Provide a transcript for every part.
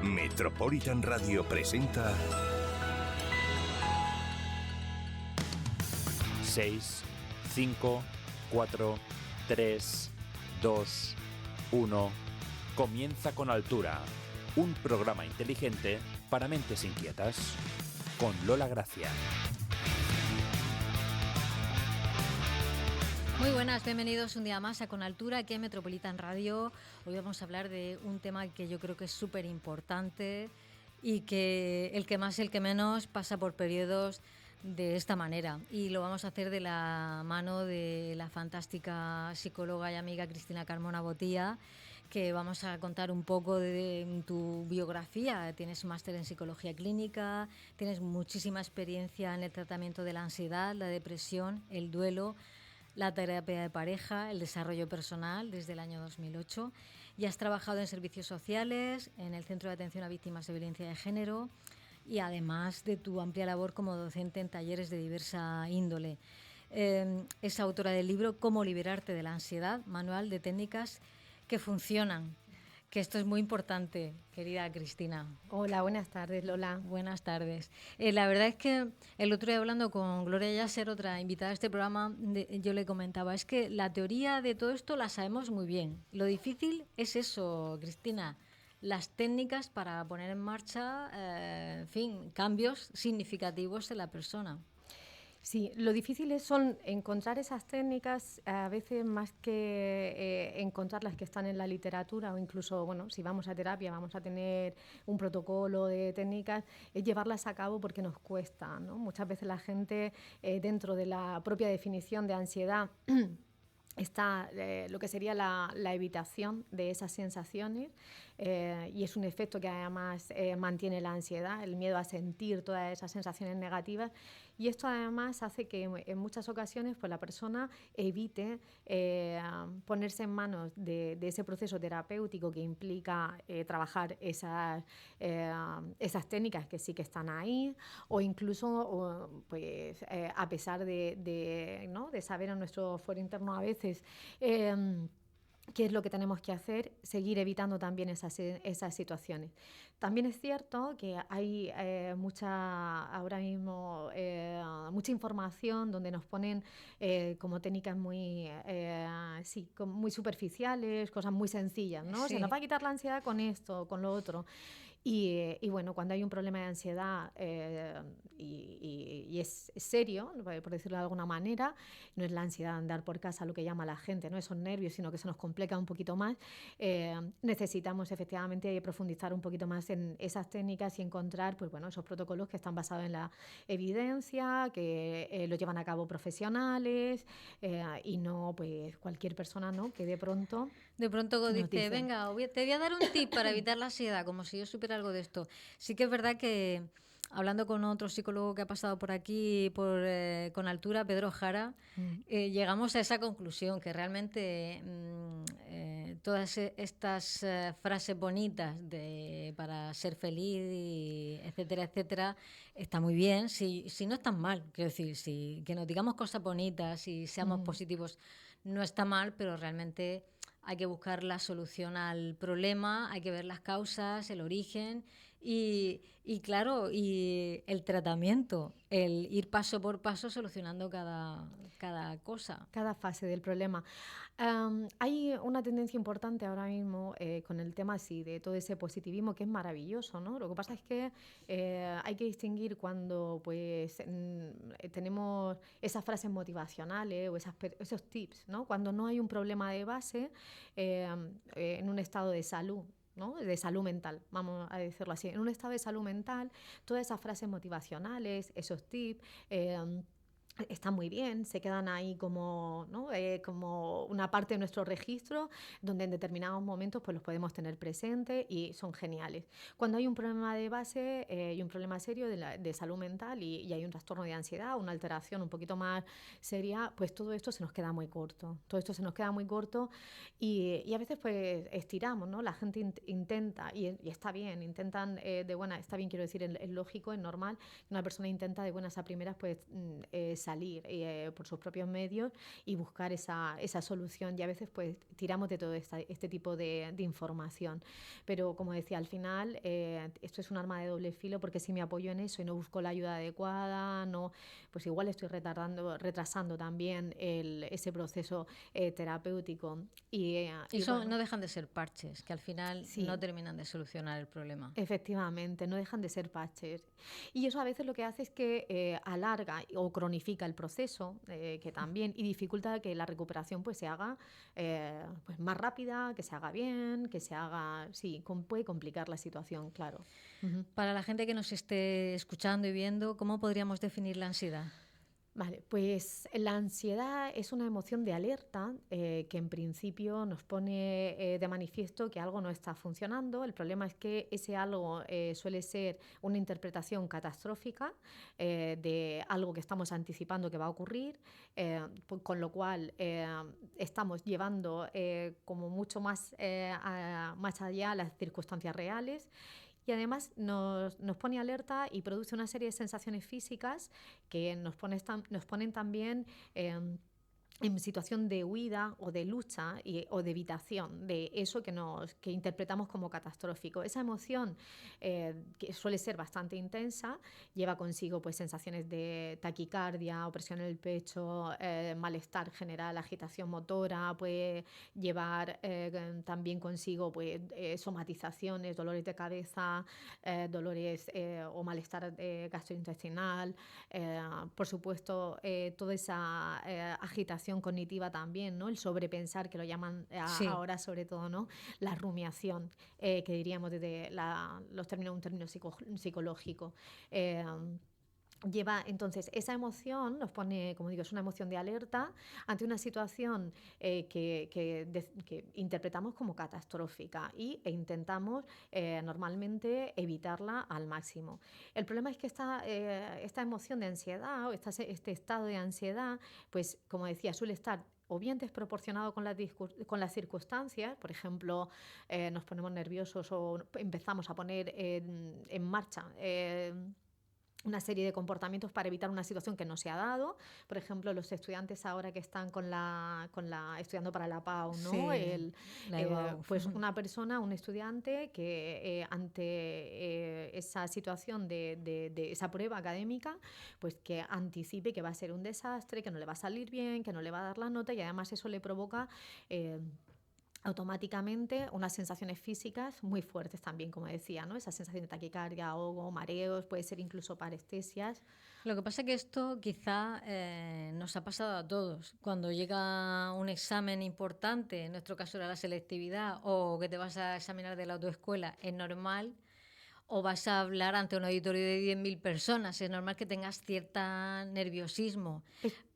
Metropolitan Radio presenta 6, 5, 4, 3, 2, 1. Comienza con Altura, un programa inteligente para mentes inquietas, con Lola Gracia. Muy buenas, bienvenidos un día más a Con Altura aquí en Metropolitan Radio. Hoy vamos a hablar de un tema que yo creo que es súper importante y que el que más y el que menos pasa por periodos de esta manera. Y lo vamos a hacer de la mano de la fantástica psicóloga y amiga Cristina Carmona Botía, que vamos a contar un poco de tu biografía. Tienes un máster en psicología clínica, tienes muchísima experiencia en el tratamiento de la ansiedad, la depresión, el duelo, la terapia de pareja, el desarrollo personal desde el año 2008 y has trabajado en servicios sociales, en el Centro de Atención a Víctimas de Violencia de Género y además de tu amplia labor como docente en talleres de diversa índole. Es autora del libro Cómo liberarte de la ansiedad, manual de técnicas que funcionan. Que esto es muy importante, querida Cristina. Hola, buenas tardes, Lola. Buenas tardes. La verdad es que el otro día hablando con Gloria Yasser, otra invitada a este programa, yo le comentaba, es que la teoría de todo esto la sabemos muy bien. Lo difícil es eso, Cristina, las técnicas para poner en marcha, cambios significativos en la persona. Sí, lo difícil son encontrar esas técnicas, a veces más que encontrar las que están en la literatura o incluso, bueno, si vamos a terapia vamos a tener un protocolo de técnicas, es llevarlas a cabo porque nos cuesta, ¿no? Muchas veces la gente, dentro de la propia definición de ansiedad, está lo que sería la evitación de esas sensaciones y es un efecto que además mantiene la ansiedad, el miedo a sentir todas esas sensaciones negativas, y esto además hace que en muchas ocasiones pues, la persona evite ponerse en manos de ese proceso terapéutico que implica trabajar esas técnicas que sí que están ahí, o incluso pues, a pesar de saber en nuestro foro interno a veces qué es lo que tenemos que hacer, seguir evitando también esas situaciones. También es cierto que hay ahora mismo mucha información donde nos ponen como técnicas muy superficiales, cosas muy sencillas, ¿no? Sí. Se nos va a quitar la ansiedad con esto, con lo otro. Y bueno, cuando hay un problema de ansiedad y es serio, por decirlo de alguna manera, no es la ansiedad de andar por casa lo que llama la gente, no esos nervios, sino que se nos complica un poquito más, necesitamos efectivamente profundizar un poquito más en esas técnicas y encontrar pues, bueno, esos protocolos que están basados en la evidencia, que los llevan a cabo profesionales y no pues cualquier persona, ¿no? Que de pronto dice, venga, te voy a dar un tip para evitar la ansiedad, como si yo supiera algo de esto. Sí que es verdad que, hablando con otro psicólogo que ha pasado por aquí, con Altura, Pedro Jara, llegamos a esa conclusión, que realmente todas estas frases bonitas para ser feliz, y etcétera, etcétera, está muy bien, si no están mal. Quiero decir, que nos digamos cosas bonitas y seamos positivos no está mal, pero realmente hay que buscar la solución al problema, hay que ver las causas, el origen y claro, y el tratamiento, el ir paso por paso solucionando cada cosa. Cada fase del problema. Hay una tendencia importante ahora mismo con el tema así de todo ese positivismo que es maravilloso, ¿no? Lo que pasa es que hay que distinguir cuando pues tenemos esas frases motivacionales o esos tips, ¿no? Cuando no hay un problema de base en un estado de salud, ¿no? De salud mental, vamos a decirlo así. En un estado de salud mental, todas esas frases motivacionales, esos tips, están muy bien, se quedan ahí como, ¿no? Como una parte de nuestro registro donde en determinados momentos pues, los podemos tener presentes y son geniales. Cuando hay un problema de base y un problema serio de salud mental y hay un trastorno de ansiedad, una alteración un poquito más seria, pues todo esto se nos queda muy corto. Todo esto se nos queda muy corto y a veces pues estiramos, ¿no? La gente intenta, y está bien, intentan está bien, quiero decir, es lógico, es normal, una persona intenta de buenas a primeras pues salir por sus propios medios y buscar esa solución. Y a veces pues tiramos de todo este tipo de información. Pero como decía, al final esto es un arma de doble filo, porque si me apoyo en eso y no busco la ayuda adecuada, pues igual estoy retrasando también ese proceso terapéutico. Eso bueno, no dejan de ser parches, que al final sí, no terminan de solucionar el problema. efectivamente, no dejan de ser parches. Y eso a veces lo que hace es que alarga o cronifica el proceso, que también, y dificulta que la recuperación pues se haga pues más rápida, que se haga bien, que se haga... Sí, puede complicar la situación, claro. Uh-huh. Para la gente que nos esté escuchando y viendo, ¿cómo podríamos definir la ansiedad? Vale, pues la ansiedad es una emoción de alerta que en principio nos pone de manifiesto que algo no está funcionando. El problema es que ese algo suele ser una interpretación catastrófica de algo que estamos anticipando que va a ocurrir, con lo cual estamos llevando como mucho más, más allá las circunstancias reales. Y además nos pone alerta y produce una serie de sensaciones físicas que nos ponen también en situación de huida o de lucha o de evitación de eso que interpretamos como catastrófico. Esa emoción, que suele ser bastante intensa, lleva consigo pues, sensaciones de taquicardia, opresión en el pecho, malestar general, agitación motora, puede llevar también consigo pues, somatizaciones, dolores de cabeza, dolores o malestar gastrointestinal, por supuesto toda esa agitación cognitiva también, ¿no? El sobrepensar, que lo llaman ahora sobre todo, ¿no? La rumiación, que diríamos desde un término psicológico. Lleva entonces esa emoción, nos pone, como digo, es una emoción de alerta ante una situación que interpretamos como catastrófica e intentamos normalmente evitarla al máximo. El problema es que esta emoción de ansiedad o este estado de ansiedad, pues como decía, suele estar o bien desproporcionado con las circunstancias, por ejemplo, nos ponemos nerviosos o empezamos a poner en marcha una serie de comportamientos para evitar una situación que no se ha dado. Por ejemplo, los estudiantes ahora que están estudiando para la PAU, ¿no? Sí, pues un estudiante que ante esa situación de esa prueba académica, pues que anticipe que va a ser un desastre, que no le va a salir bien, que no le va a dar la nota, y además eso le provoca automáticamente unas sensaciones físicas muy fuertes también, como decía, ¿no? Esa sensación de taquicardia, ahogo, mareos, puede ser incluso parestesias. Lo que pasa es que esto quizá nos ha pasado a todos. Cuando llega un examen importante, en nuestro caso era la selectividad, o que te vas a examinar de la autoescuela, es normal, o vas a hablar ante un auditorio de 10.000 personas, es normal que tengas cierto nerviosismo.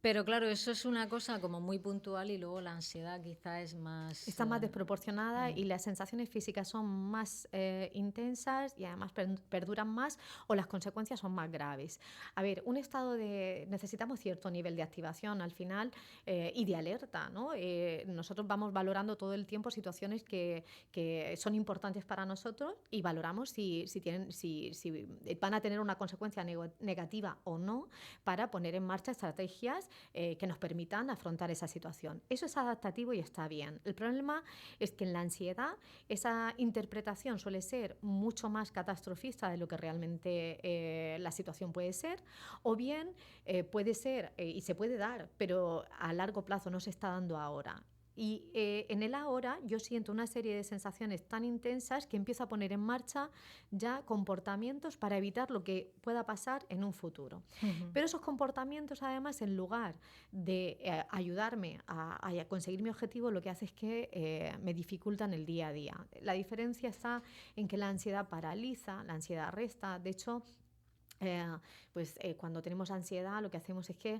Pero claro, eso es una cosa como muy puntual, y luego la ansiedad quizá es más... Está más desproporcionada y las sensaciones físicas son más intensas y además perduran más, o las consecuencias son más graves. A ver, necesitamos cierto nivel de activación al final y de alerta, ¿no? Nosotros vamos valorando todo el tiempo situaciones que son importantes para nosotros y valoramos si van a tener una consecuencia negativa o no, para poner en marcha estrategias que nos permitan afrontar esa situación. Eso es adaptativo y está bien. El problema es que en la ansiedad esa interpretación suele ser mucho más catastrofista de lo que realmente la situación puede ser, o bien puede ser y se puede dar, pero a largo plazo no se está dando ahora. Y en el ahora yo siento una serie de sensaciones tan intensas que empiezo a poner en marcha ya comportamientos para evitar lo que pueda pasar en un futuro. Uh-huh. Pero esos comportamientos, además, en lugar de ayudarme a conseguir mi objetivo, lo que hace es que me dificultan el día a día. La diferencia está en que la ansiedad paraliza, la ansiedad resta. De hecho, cuando tenemos ansiedad, lo que hacemos es que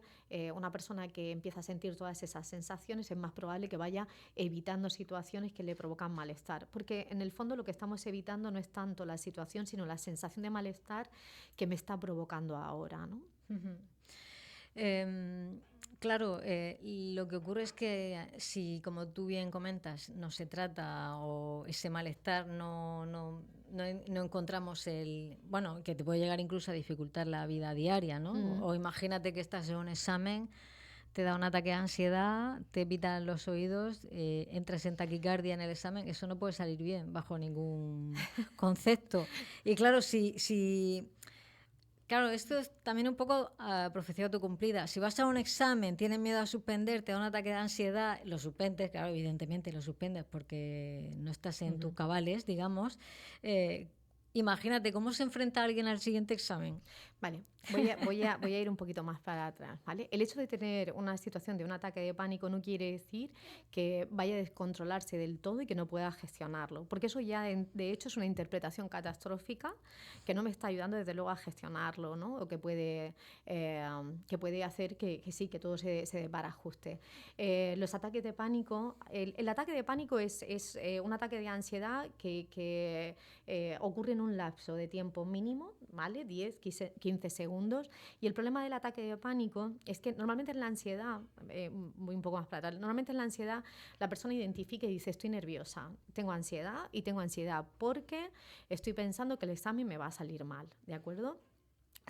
una persona que empieza a sentir todas esas sensaciones es más probable que vaya evitando situaciones que le provocan malestar, porque en el fondo lo que estamos evitando no es tanto la situación, sino la sensación de malestar que me está provocando ahora, ¿no? Uh-huh. Claro, lo que ocurre es que si, como tú bien comentas, no se trata o ese malestar no encontramos bueno, que te puede llegar incluso a dificultar la vida diaria, ¿no? O imagínate que estás en un examen, te da un ataque de ansiedad, te pitan los oídos, entras en taquicardia en el examen, eso no puede salir bien bajo ningún concepto. Y claro, Claro, esto es también un poco profecía autocumplida. Si vas a un examen, tienes miedo a suspender, te da un ataque de ansiedad, lo suspendes, claro, evidentemente lo suspendes porque no estás en tus cabales, digamos. Imagínate cómo se enfrenta alguien al siguiente examen. Vale, voy a ir un poquito más para atrás, ¿vale? El hecho de tener una situación de un ataque de pánico no quiere decir que vaya a descontrolarse del todo y que no pueda gestionarlo, porque eso ya de hecho es una interpretación catastrófica que no me está ayudando desde luego a gestionarlo, ¿no? O que puede hacer que sí, que todo se desbarajuste. Los ataques de pánico, el ataque de pánico es un ataque de ansiedad que ocurre en un lapso de tiempo mínimo, ¿vale? 10, 15 segundos. Y el problema del ataque de pánico es que normalmente en la ansiedad, voy un poco más para atrás, normalmente en la ansiedad la persona identifica y dice estoy nerviosa, tengo ansiedad porque estoy pensando que el examen me va a salir mal, ¿de acuerdo?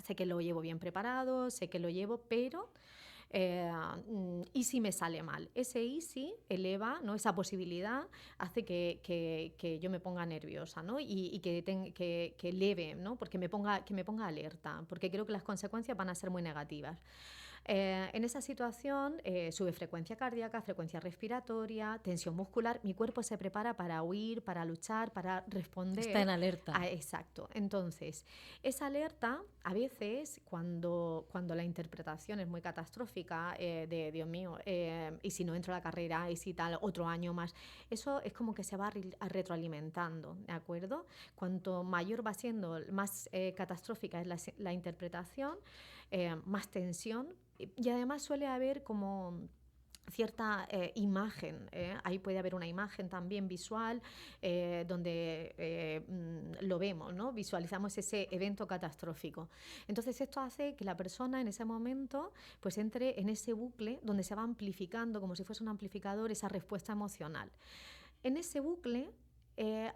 Sé que lo llevo bien preparado, sé que lo llevo, pero... y si me sale mal. Ese y si eleva, ¿no? Esa posibilidad hace que yo me ponga nerviosa, ¿no? Y que eleve, ¿no? Porque que me ponga alerta, porque creo que las consecuencias van a ser muy negativas. En esa situación sube frecuencia cardíaca, frecuencia respiratoria, tensión muscular. Mi cuerpo se prepara para huir, para luchar, para responder. Está en alerta. Exacto. Entonces, esa alerta, a veces, cuando la interpretación es muy catastrófica, de Dios mío, y si no entro a la carrera, y si tal, otro año más, eso es como que se va retroalimentando, ¿de acuerdo? Cuanto mayor va siendo, más catastrófica es la interpretación, más tensión. Y además suele haber como cierta imagen, ahí puede haber una imagen también visual donde lo vemos, ¿no? Visualizamos ese evento catastrófico. Entonces esto hace que la persona en ese momento pues entre en ese bucle donde se va amplificando como si fuese un amplificador esa respuesta emocional. En ese bucle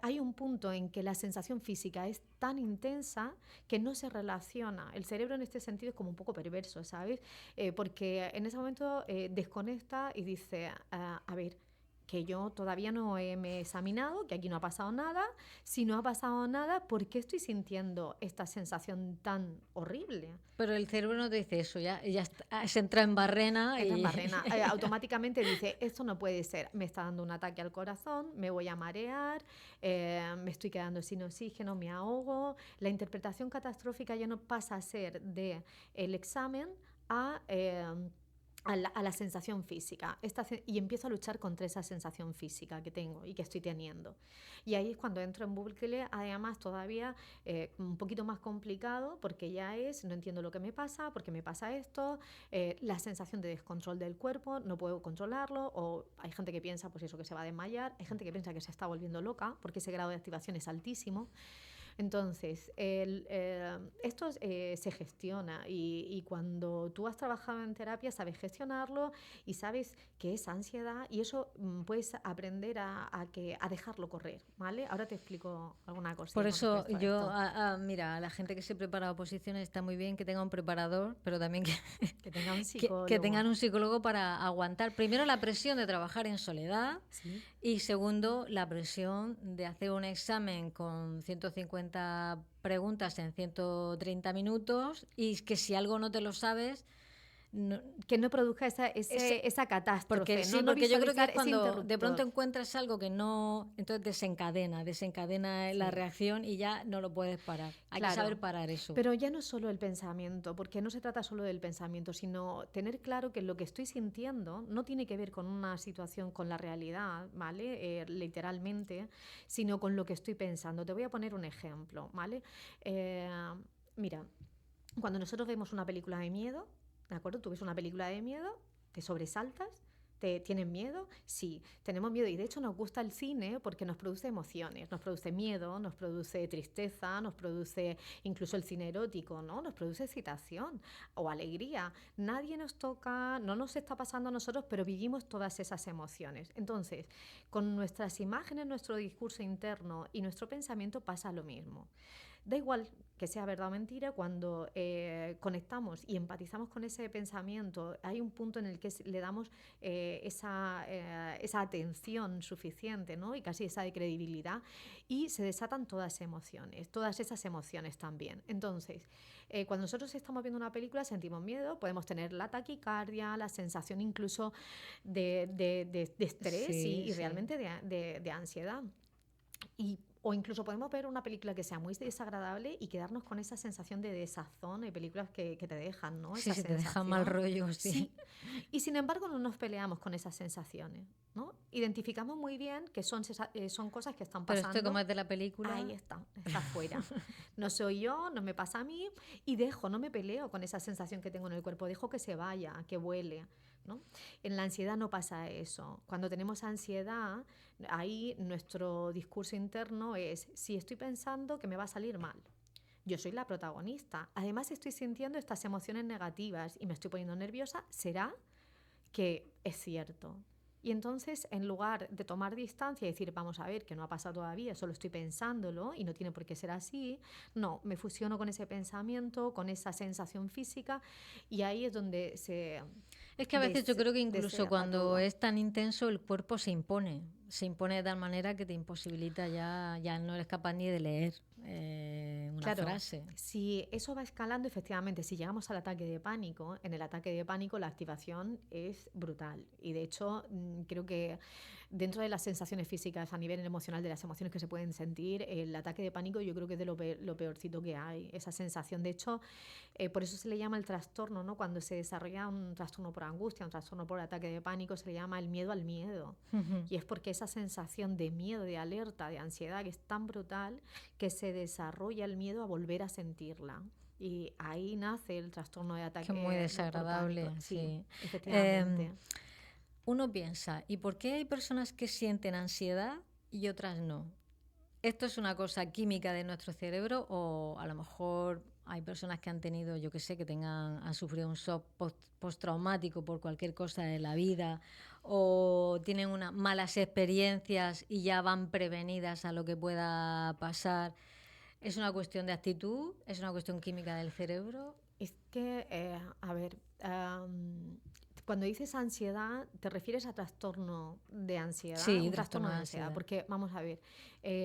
hay un punto en que la sensación física es tan intensa que no se relaciona. El cerebro en este sentido es como un poco perverso, ¿sabes? Porque en ese momento desconecta y dice, a ver, que yo todavía no me he examinado, que aquí no ha pasado nada. Si no ha pasado nada, ¿por qué estoy sintiendo esta sensación tan horrible? Pero el cerebro no te dice eso, ya se entra en barrena. Entra en barrena. Automáticamente dice, esto no puede ser, me está dando un ataque al corazón, me voy a marear, me estoy quedando sin oxígeno, me ahogo. La interpretación catastrófica ya no pasa a ser del examen a la sensación física y empiezo a luchar contra esa sensación física que tengo y que estoy teniendo. Y ahí es cuando entro en bucle, además todavía un poquito más complicado porque ya no entiendo lo que me pasa, porque me pasa esto, la sensación de descontrol del cuerpo, no puedo controlarlo, o hay gente que piensa pues eso, que se va a desmayar, hay gente que piensa que se está volviendo loca porque ese grado de activación es altísimo. Entonces, esto se gestiona y cuando tú has trabajado en terapia sabes gestionarlo y sabes que es ansiedad y eso puedes aprender a dejarlo correr, ¿vale? Ahora te explico alguna cosa. Por eso yo, mira, a la gente que se prepara a oposiciones está muy bien que tenga un preparador, pero también que tenga un psicólogo. Que tengan un psicólogo para aguantar primero la presión de trabajar en soledad, ¿sí? Y segundo, la presión de hacer un examen con 150 preguntas en 130 minutos y que si algo no te lo sabes... que no produzca esa catástrofe. Porque, sí, porque yo creo que es cuando de pronto encuentras algo que no... Entonces desencadena la reacción y ya no lo puedes parar. Hay que saber parar eso. Pero ya no solo el pensamiento, porque no se trata solo del pensamiento, sino tener claro que lo que estoy sintiendo no tiene que ver con una situación, con la realidad, ¿vale? Literalmente, sino con lo que estoy pensando. Te voy a poner un ejemplo, ¿vale? Mira, cuando nosotros vemos una película de miedo, ¿de acuerdo? Tú ves una película de miedo, te sobresaltas, ¿Tienen miedo? Sí, tenemos miedo. Y de hecho nos gusta el cine porque nos produce emociones. Nos produce miedo, nos produce tristeza, nos produce incluso el cine erótico, ¿no? Nos produce excitación o alegría. Nadie nos toca, no nos está pasando a nosotros, pero vivimos todas esas emociones. Entonces, con nuestras imágenes, nuestro discurso interno y nuestro pensamiento pasa lo mismo. Da igual que sea verdad o mentira, cuando conectamos y empatizamos con ese pensamiento, hay un punto en el que le damos esa atención suficiente, ¿no? Y casi esa de credibilidad, y se desatan todas esas emociones también. Entonces, cuando nosotros estamos viendo una película sentimos miedo, podemos tener la taquicardia, la sensación incluso de estrés y realmente de ansiedad. O incluso podemos ver una película que sea muy desagradable y quedarnos con esa sensación de desazón. Hay películas que te dejan, ¿no? Sí, te dejan mal rollo, sí. Y sin embargo no nos peleamos con esas sensaciones, ¿no? Identificamos muy bien que son cosas que están pasando. Pero esto, como es de la película... Ahí está fuera. No soy yo, no me pasa a mí, y no me peleo con esa sensación que tengo en el cuerpo, dejo que se vaya, que vuele, ¿no? En la ansiedad no pasa eso. Cuando tenemos ansiedad, ahí nuestro discurso interno es: si estoy pensando que me va a salir mal, yo soy la protagonista, además estoy sintiendo estas emociones negativas y me estoy poniendo nerviosa, ¿será que es cierto? Y entonces, en lugar de tomar distancia y decir, vamos a ver, que no ha pasado todavía, solo estoy pensándolo y no tiene por qué ser así, no, me fusiono con ese pensamiento, con esa sensación física, y ahí es donde se... Es que a veces yo creo que incluso cuando es tan intenso, el cuerpo se impone de tal manera que te imposibilita, ya no eres capaz ni de leer una frase. Si eso va escalando, efectivamente, si llegamos al ataque de pánico, en el ataque de pánico la activación es brutal. Y de hecho, creo que dentro de las sensaciones físicas a nivel emocional, de las emociones que se pueden sentir, el ataque de pánico yo creo que es de lo peorcito que hay, esa sensación. De hecho, por eso se le llama el trastorno, ¿no? Cuando se desarrolla un trastorno por angustia, un trastorno por ataque de pánico, se le llama el miedo al miedo. Y es porque esa sensación de miedo, de alerta, de ansiedad, que es tan brutal, que se desarrolla el miedo a volver a sentirla. Y ahí nace el trastorno de ataque. Que es muy desagradable, sí, efectivamente. Uno piensa, ¿y por qué hay personas que sienten ansiedad y otras no? ¿Esto es una cosa química de nuestro cerebro o a lo mejor hay personas que han tenido, yo qué sé, han sufrido un shock postraumático por cualquier cosa de la vida, o tienen unas malas experiencias y ya van prevenidas a lo que pueda pasar? ¿Es una cuestión de actitud? ¿Es una cuestión química del cerebro? Es que, cuando dices ansiedad, ¿te refieres a trastorno de ansiedad? Sí, un trastorno de ansiedad. Porque, vamos a ver,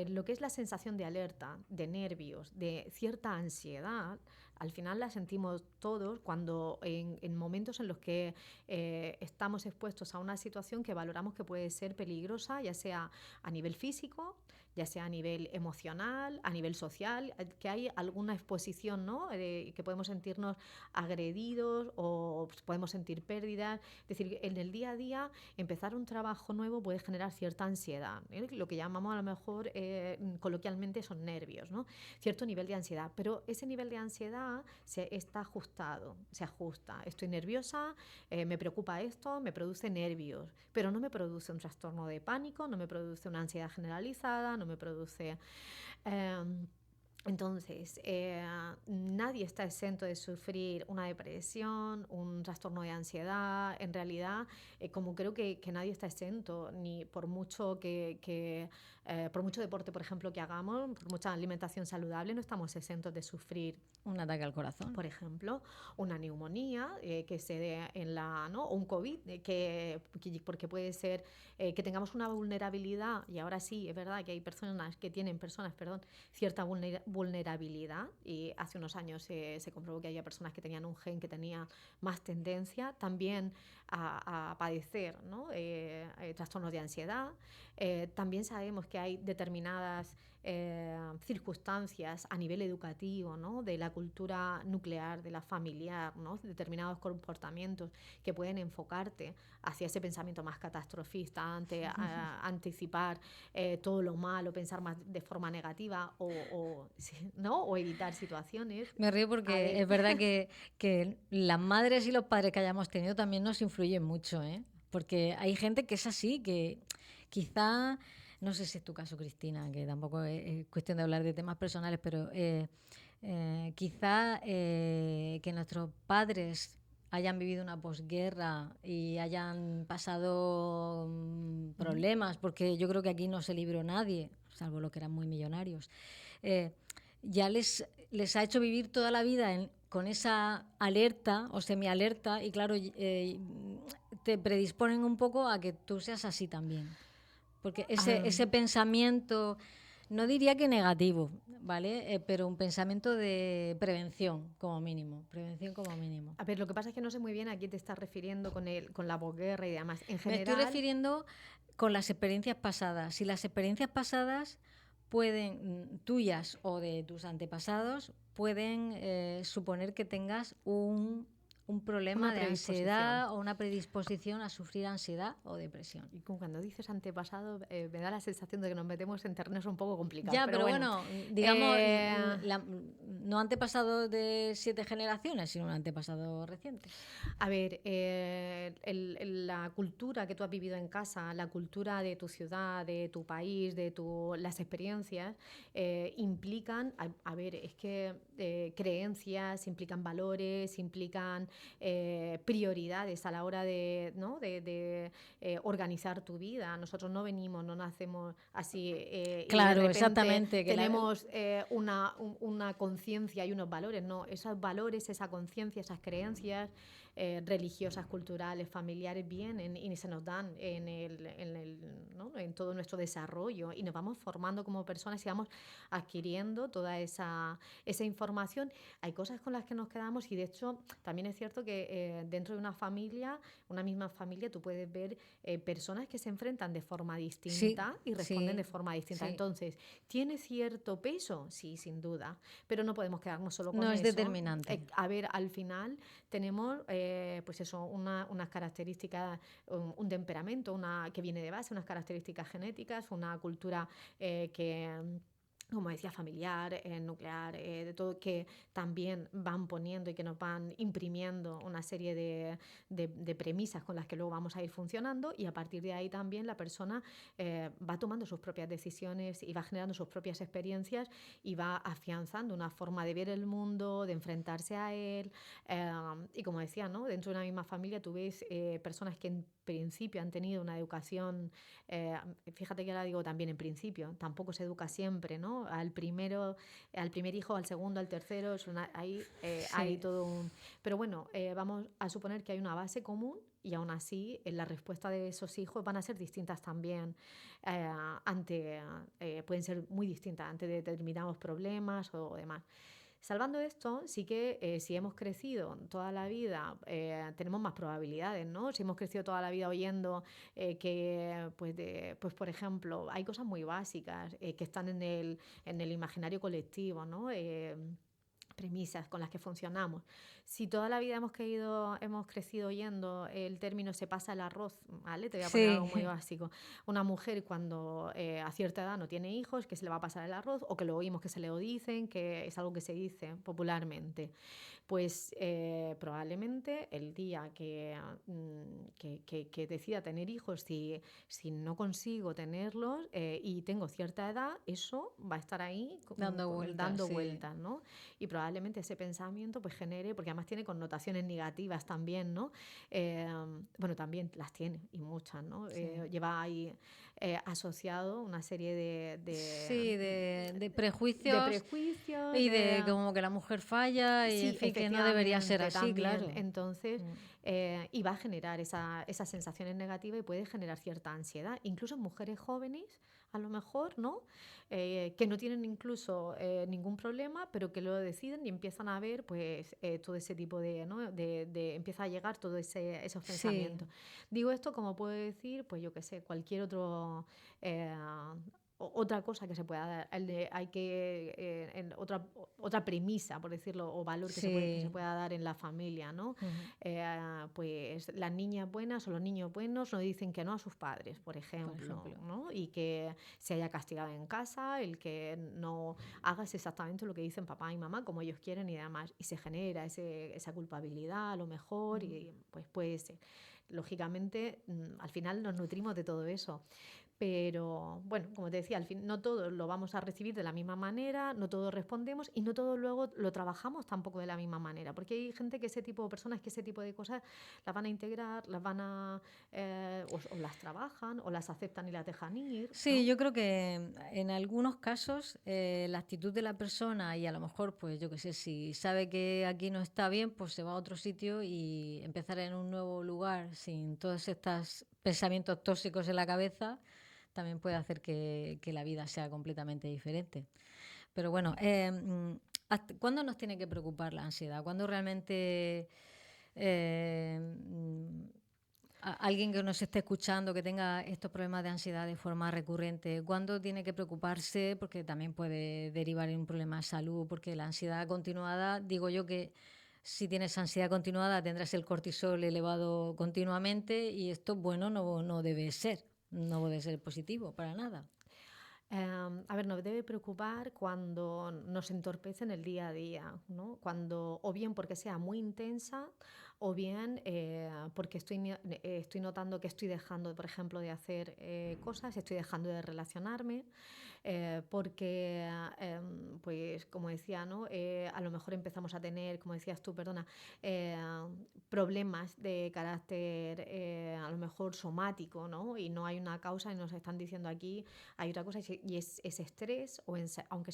lo que es la sensación de alerta, de nervios, de cierta ansiedad, al final la sentimos todos cuando en momentos en los que estamos expuestos a una situación que valoramos que puede ser peligrosa, ya sea a nivel físico, ya sea a nivel emocional, a nivel social, que hay alguna exposición, ¿no? Que podemos sentirnos agredidos o podemos sentir pérdidas. Es decir, en el día a día, empezar un trabajo nuevo puede generar cierta ansiedad, ¿eh? Lo que llamamos a lo mejor coloquialmente son nervios, ¿no? Cierto nivel de ansiedad, pero ese nivel de ansiedad está ajustado, se ajusta. Estoy nerviosa, me preocupa esto, me produce nervios, pero no me produce un trastorno de pánico, no me produce una ansiedad generalizada, no me produce... Entonces, nadie está exento de sufrir una depresión, un trastorno de ansiedad. En realidad, como creo que nadie está exento, ni por mucho por mucho deporte, por ejemplo, que hagamos, por mucha alimentación saludable, no estamos exentos de sufrir un ataque al corazón, por ejemplo, una neumonía que se dé ¿no? O un COVID, porque puede ser que tengamos una vulnerabilidad, y ahora sí, es verdad que hay personas que tienen cierta vulnerabilidad, y hace unos años se comprobó que había personas que tenían un gen que tenía más tendencia también a padecer, ¿no? Trastornos de ansiedad. También sabemos que hay determinadas circunstancias a nivel educativo, ¿no? De la cultura nuclear, de la familiar, ¿no? Determinados comportamientos que pueden enfocarte hacia ese pensamiento más catastrofista, anticipar todo lo malo, pensar más de forma negativa ¿no? O evitar situaciones. Me río porque es verdad que las madres y los padres que hayamos tenido también nos influyen mucho, ¿eh? porque hay gente que es así, que quizá, no sé si es tu caso, Cristina, que tampoco es cuestión de hablar de temas personales, pero quizá que nuestros padres hayan vivido una posguerra y hayan pasado problemas, porque yo creo que aquí no se libró nadie, salvo los que eran muy millonarios, ya les ha hecho vivir toda la vida con esa alerta o semialerta y claro, te predisponen un poco a que tú seas así también. Porque ese pensamiento, no diría que negativo, ¿vale? Pero un pensamiento de prevención, como mínimo. Prevención como mínimo. A ver, lo que pasa es que no sé muy bien a quién te estás refiriendo con la posguerra y demás. En Me general, estoy refiriendo con las experiencias pasadas. Si las experiencias pasadas pueden, tuyas o de tus antepasados, pueden suponer que tengas un problema de ansiedad o una predisposición a sufrir ansiedad o depresión. Y cuando dices antepasado, me da la sensación de que nos metemos en terrenos un poco complicados. Ya, pero bueno, digamos, no antepasado de 7 generaciones, sino un antepasado reciente. A ver, la cultura que tú has vivido en casa, la cultura de tu ciudad, de tu país, las experiencias, implican, a ver, es que creencias, implican valores, implican prioridades a la hora de, ¿no? de organizar tu vida. Nosotros no venimos, no nacemos así claro, y de repente exactamente, tenemos una conciencia y unos valores, no, esos valores, esa conciencia, esas creencias religiosas, culturales, familiares vienen y se nos dan ¿no? en todo nuestro desarrollo y nos vamos formando como personas y vamos adquiriendo toda esa información. Hay cosas con las que nos quedamos y de hecho también es cierto que dentro de una familia, una misma familia, tú puedes ver personas que se enfrentan de forma distinta y responden de forma distinta. Entonces, ¿tiene cierto peso? Sí, sin duda, pero no podemos quedarnos solo con eso. No es determinante. A ver, al final tenemos pues eso, unas características, un temperamento que viene de base, unas características genéticas, una cultura como decía, familiar, nuclear, de todo, que también van poniendo y que nos van imprimiendo una serie de premisas con las que luego vamos a ir funcionando y a partir de ahí también la persona va tomando sus propias decisiones y va generando sus propias experiencias y va afianzando una forma de ver el mundo, de enfrentarse a él y como decía, ¿no? Dentro de una misma familia tú ves personas que en principio han tenido una educación, fíjate que ahora digo también en principio, tampoco se educa siempre, ¿no? Al primer hijo, al segundo, al tercero, hay todo un... Pero bueno, vamos a suponer que hay una base común y aún así la respuesta de esos hijos van a ser distintas también, pueden ser muy distintas ante determinados problemas o demás. Salvando esto, sí que si hemos crecido toda la vida, tenemos más probabilidades, ¿no? Si hemos crecido toda la vida oyendo pues por ejemplo, hay cosas muy básicas que están en el imaginario colectivo, ¿no? Premisas con las que funcionamos. Si toda la vida hemos crecido oyendo el término se pasa el arroz, ¿vale? Te voy a poner algo muy básico. Una mujer cuando a cierta edad no tiene hijos, que se le va a pasar el arroz, o que lo oímos que se le lo dicen, que es algo que se dice popularmente. Pues probablemente el día que decida tener hijos, si no consigo tenerlos y tengo cierta edad, eso va a estar ahí dando vueltas, ¿no? Y probablemente ese pensamiento pues genere, porque además tiene connotaciones negativas también, ¿no? Bueno, también las tiene y muchas, ¿no? Lleva ahí asociado una serie de prejuicios. De prejuicios. Y de como que la mujer falla y en fin, que no debería ser así, también. Claro. Entonces, y va a generar esas sensaciones negativas y puede generar cierta ansiedad. Incluso en mujeres jóvenes, a lo mejor, ¿no? Que no tienen incluso ningún problema, pero que lo deciden y empiezan a ver pues todo ese tipo ¿no? empieza a llegar todos esos pensamientos. Digo esto como puedo decir, pues yo qué sé, cualquier otro... otra cosa que se pueda dar, otra premisa, por decirlo, o valor que se pueda dar en la familia, ¿no? Pues las niñas buenas o los niños buenos no dicen que no a sus padres, por ejemplo. ¿No? Y que se haya castigado en casa, el que no hagas exactamente lo que dicen papá y mamá, como ellos quieren y demás, y se genera esa culpabilidad a lo mejor y pues puede ser. Lógicamente, al final nos nutrimos de todo eso. Pero bueno, como te decía, al fin no todo lo vamos a recibir de la misma manera, no todos respondemos y no todos luego lo trabajamos tampoco de la misma manera, porque hay gente que ese tipo de personas que ese tipo de cosas las van a integrar, las van a o las trabajan o las aceptan y las dejan ir, Sí, ¿no? yo creo que en algunos casos la actitud de la persona y a lo mejor, pues yo qué sé, si sabe que aquí no está bien, pues se va a otro sitio y empezar en un nuevo lugar sin todos estos pensamientos tóxicos en la cabeza, también puede hacer que la vida sea completamente diferente. Pero bueno, ¿cuándo nos tiene que preocupar la ansiedad? ¿Cuándo realmente eh, mm, alguien que nos esté escuchando que tenga estos problemas de ansiedad de forma recurrente, cuándo tiene que preocuparse? Porque también puede derivar en un problema de salud, porque la ansiedad continuada, digo yo que si tienes ansiedad continuada tendrás el cortisol elevado continuamente y esto, bueno, no debe ser, no debe ser positivo para nada. A ver, nos debe preocupar cuando nos entorpece en el día a día, ¿no? Cuando, o bien porque sea muy intensa, o bien porque estoy notando que estoy dejando, por ejemplo, de hacer cosas, estoy dejando de relacionarme, porque, pues, como decía, ¿no? A lo mejor empezamos a tener, como decías tú, perdona, eh, problemas de carácter a lo mejor somático, ¿no? Y no hay una causa y nos están diciendo aquí hay otra cosa y es ese estrés, aunque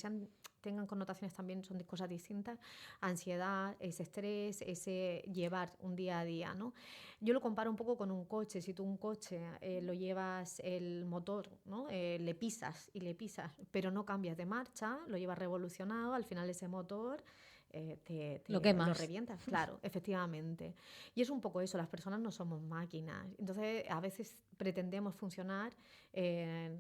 tengan connotaciones también, son cosas distintas, ansiedad, ese estrés, ese llevar un día a día, ¿no? Yo lo comparo un poco con un coche. Si tú un coche lo llevas el motor, ¿no? Le pisas y le pisas, pero no cambias de marcha, lo llevas revolucionado, al final ese motor Lo que lo más. revientas, claro, efectivamente. Y es un poco eso, las personas no somos máquinas. Entonces, a veces pretendemos funcionar,